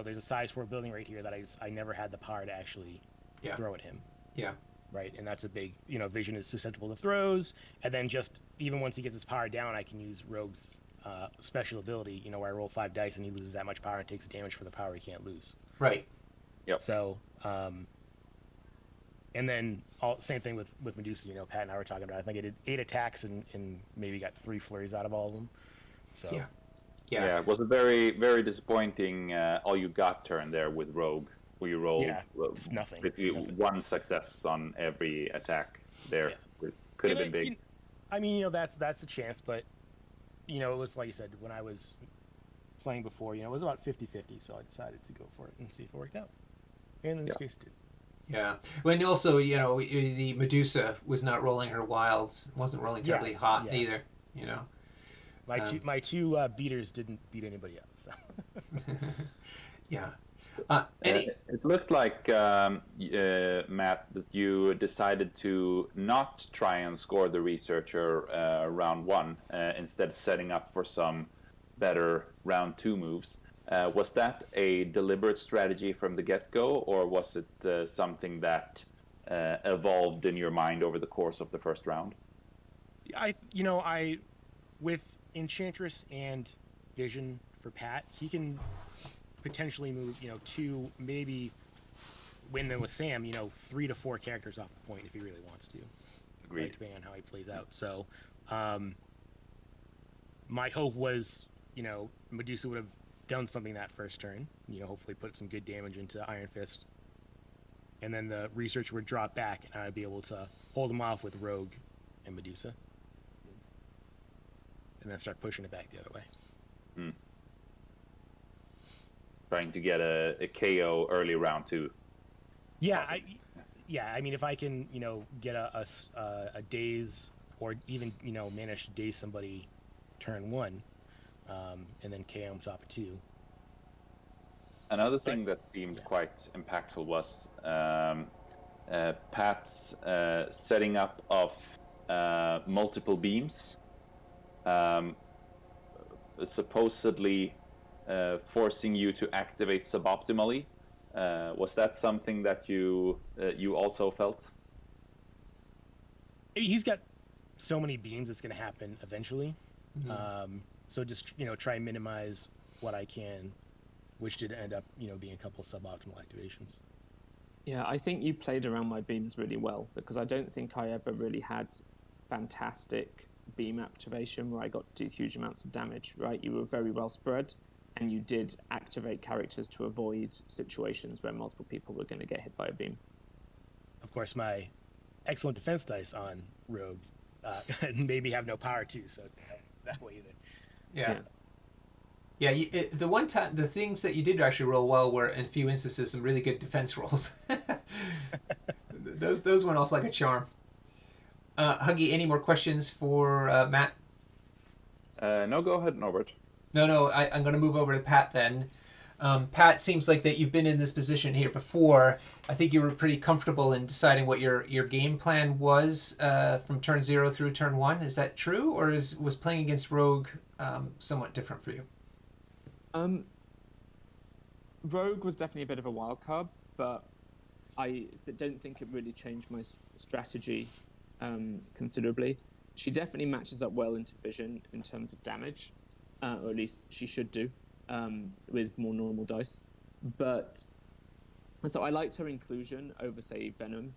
there's a size 4 building right here that I never had the power to actually Yeah. throw at him. Yeah. Right, and that's a big vision is susceptible to throws, and then just even once he gets his power down, I can use Rogue's special ability, where I roll 5 dice and he loses that much power and takes damage for the power he can't lose. Right. Yep. So and then same thing with Medusa. Pat and I were talking about, I think I did 8 attacks and maybe got 3 flurries out of all of them. So Yeah. Yeah, it was a very, very disappointing all you got turn there with Rogue, where you rolled just nothing. nothing. One success on every attack there. Yeah. It could have been big. That's a chance, but it was like you said, when I was playing before, it was about 50-50, so I decided to go for it and see if it worked out. And in this case, it did. Yeah. When also, the Medusa was not rolling her wilds, wasn't rolling terribly hot either, My two beaters didn't beat anybody else. So. Yeah. It looked like, Matt, that you decided to not try and score the researcher round 1, instead setting up for some better round 2 moves. Was that a deliberate strategy from the get-go, or was it something that evolved in your mind over the course of the first round? I with Enchantress and Vision for Pat, he can potentially move, 2, maybe when there was Sam, 3 to 4 characters off the point if he really wants to. Agreed. Right, depending on how he plays out. So, my hope was, Medusa would have done something that first turn, hopefully put some good damage into Iron Fist. And then the research would drop back, and I'd be able to hold him off with Rogue and Medusa. And then start pushing it back the other way. Trying to get a KO early round 2. Yeah, I mean, if I can, get a daze, or even, manage to daze somebody turn 1, and then KO on top of 2. Another thing that seemed quite impactful was Pat's setting up of multiple beams, supposedly forcing you to activate suboptimally. Was that something that you also felt? He's got so many beams, it's going to happen eventually. Mm-hmm. So just try and minimize what I can, which did end up being a couple suboptimal activations. Yeah, I think you played around my beams really well, because I don't think I ever really had fantastic beam activation where I got to do huge amounts of damage, right? You were very well spread, and you did activate characters to avoid situations where multiple people were going to get hit by a beam. Of course, my excellent defense dice on Rogue maybe have no power too, so it's that way either. Yeah. The one time, the things that you did actually roll well were, in a few instances, some really good defense rolls. Those went off like a charm. Huggy, any more questions for Matt? No, go ahead, Norbert. No, I'm going to move over to Pat then. Pat, seems like that you've been in this position here before. I think you were pretty comfortable in deciding what your game plan was from turn 0 through turn 1. Is that true, or was playing against Rogue somewhat different for you? Rogue was definitely a bit of a wild card, but I don't think it really changed my strategy considerably. She definitely matches up well into Vision in terms of damage, or at least she should do, with more normal dice. But so I liked her inclusion over, say, Venom.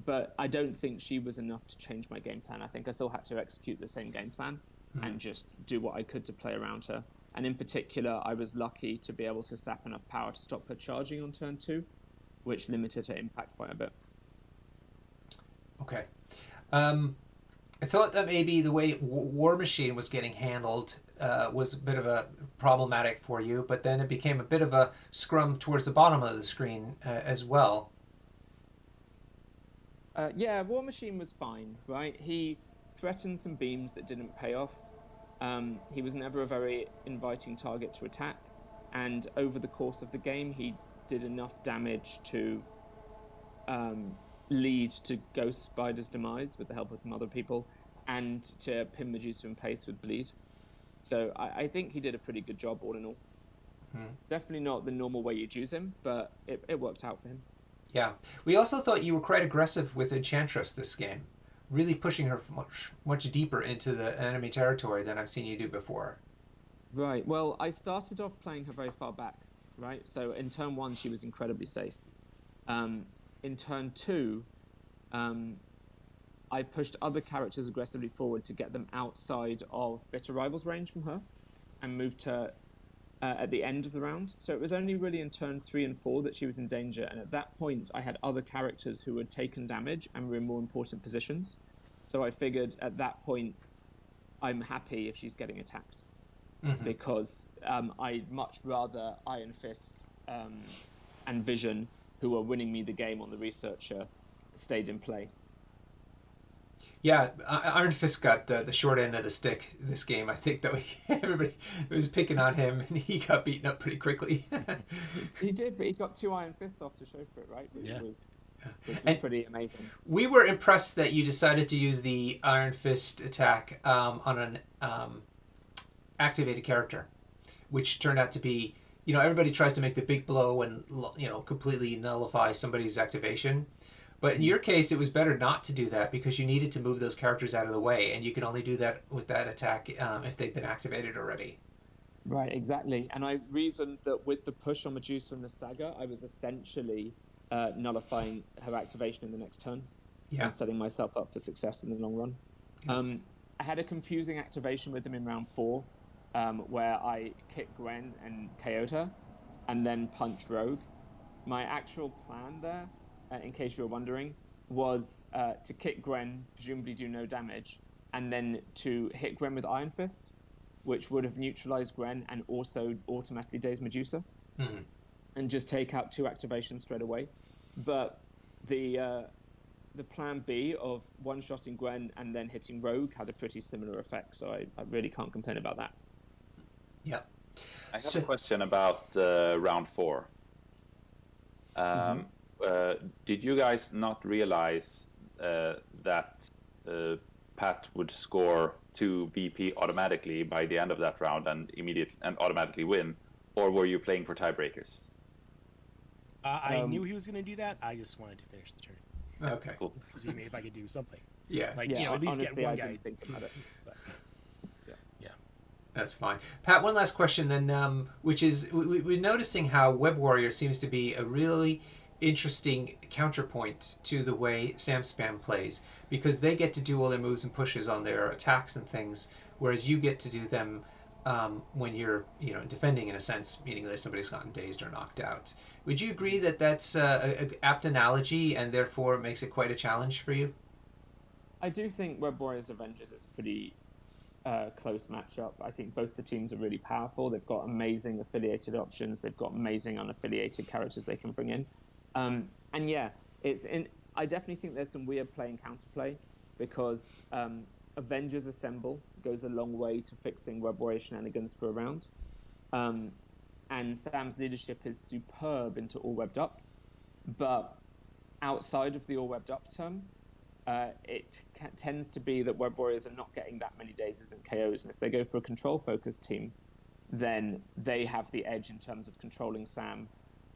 But I don't think she was enough to change my game plan. I think I still had to execute the same game plan and just do what I could to play around her. And in particular, I was lucky to be able to sap enough power to stop her charging on turn 2, which limited her impact quite a bit. Okay. I thought that maybe the way War Machine was getting handled was a bit of a problematic for you, but then it became a bit of a scrum towards the bottom of the screen as well. Yeah, War Machine was fine, right? He threatened some beams that didn't pay off. He was never a very inviting target to attack, and over the course of the game, he did enough damage to lead to Ghost Spider's demise with the help of some other people, and to pin Medusa in place with Bleed. So I think he did a pretty good job all in all. Definitely not the normal way you'd use him, but it worked out for him. Yeah. We also thought you were quite aggressive with Enchantress this game, really pushing her much deeper into the enemy territory than I've seen you do before. Right. Well, I started off playing her very far back, right? So in turn 1, she was incredibly safe. In turn 2, I pushed other characters aggressively forward to get them outside of Bitter Rivals range from her, and moved her at the end of the round. So it was only really in turn 3 and 4 that she was in danger, and at that point I had other characters who had taken damage and were in more important positions. So I figured at that point I'm happy if she's getting attacked, because I'd much rather Iron Fist and Vision, who are winning me the game on the Researcher, stayed in play. Yeah, Iron Fist got the short end of the stick this game. I think that everybody was picking on him, and he got beaten up pretty quickly. He did, but he got 2 Iron Fists off to show for it, right? Which was pretty amazing. We were impressed that you decided to use the Iron Fist attack on an activated character, which turned out to be, everybody tries to make the big blow and, completely nullify somebody's activation. But in your case, it was better not to do that because you needed to move those characters out of the way, and you can only do that with that attack if they've been activated already. Right, exactly. And I reasoned that with the push on Medusa and the stagger, I was essentially nullifying her activation in the next turn, and setting myself up for success in the long run. I had a confusing activation with them in round 4, where I kicked Gwen and KO'd her, and then punched Rogue. My actual plan there, in case you were wondering, was to kick Gwen, presumably do no damage, and then to hit Gwen with Iron Fist, which would have neutralized Gwen and also automatically daze Medusa, and just take out 2 activations straight away. But the plan B of one-shotting Gwen and then hitting Rogue had a pretty similar effect, so I really can't complain about that. Yeah. I have a question about round 4. Did you guys not realize that Pat would score 2 VP automatically by the end of that round and automatically win, or were you playing for tiebreakers? I knew he was going to do that. I just wanted to finish the turn. Okay. Cool. To see if I could do something. Yeah. At least honestly, get one I guy. didn't think about it. But, yeah. That's fine. Pat, one last question then, which is we're noticing how Web Warrior seems to be a really interesting counterpoint to the way Sam Spam plays, because they get to do all their moves and pushes on their attacks and things, whereas you get to do them when you're defending in a sense, meaning that somebody's gotten dazed or knocked out. Would you agree that that's an apt analogy and therefore makes it quite a challenge for you? I do think Web Warriors Avengers is a pretty close matchup. I think both the teams are really powerful. They've got amazing affiliated options. They've got amazing unaffiliated characters they can bring in. And yeah, I definitely think there's some weird play and counterplay, because Avengers Assemble goes a long way to fixing Web Warrior shenanigans for a round. And Tham's leadership is superb into all webbed up. But outside of the all webbed up term, it tends to be that Web Warriors are not getting that many dazes and KOs. And if they go for a control focus team, then they have the edge in terms of controlling Sam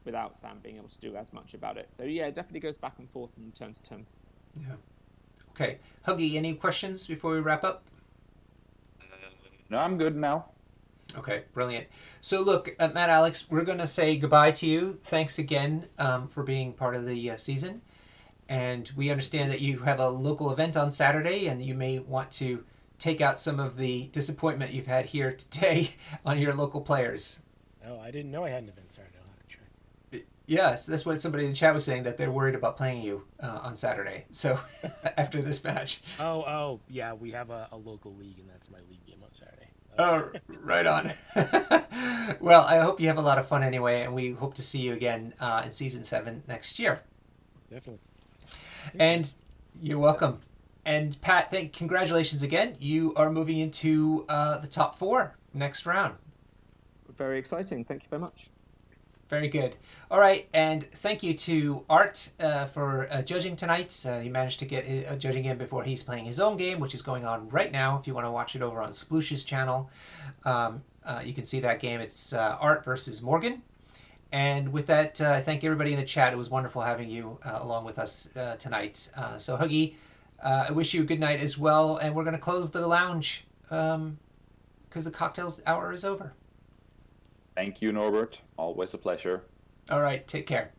without Sam being able to do as much about it. So yeah, it definitely goes back and forth from turn to turn. Yeah. Okay. Huggy, any questions before we wrap up? No, I'm good now. Okay, brilliant. So look, Matt, Alex, we're going to say goodbye to you. Thanks again for being part of the season. And we understand that you have a local event on Saturday, and you may want to take out some of the disappointment you've had here today on your local players. Oh, I didn't know I had an event Saturday. I'll have to check. Yes, that's what somebody in the chat was saying, that they're worried about playing you on Saturday. So after this match. Oh, yeah, we have a local league, and that's my league game on Saturday. Oh, right on. Well, I hope you have a lot of fun anyway, and we hope to see you again in season 7 next year. Definitely. And you're welcome. And Pat, congratulations again. You are moving into the top 4 next round. Very exciting. Thank you very much. Very good. All right, and thank you to Art for judging tonight. He managed to get judging in before he's playing his own game, which is going on right now. If you want to watch it over on Sploosh's channel, you can see that game. It's Art versus Morgan. And with that, I thank everybody in the chat. It was wonderful having you along with us tonight. So, Huggy, I wish you a good night as well. And we're going to close the lounge because the cocktails hour is over. Thank you, Norbert. Always a pleasure. All right, take care.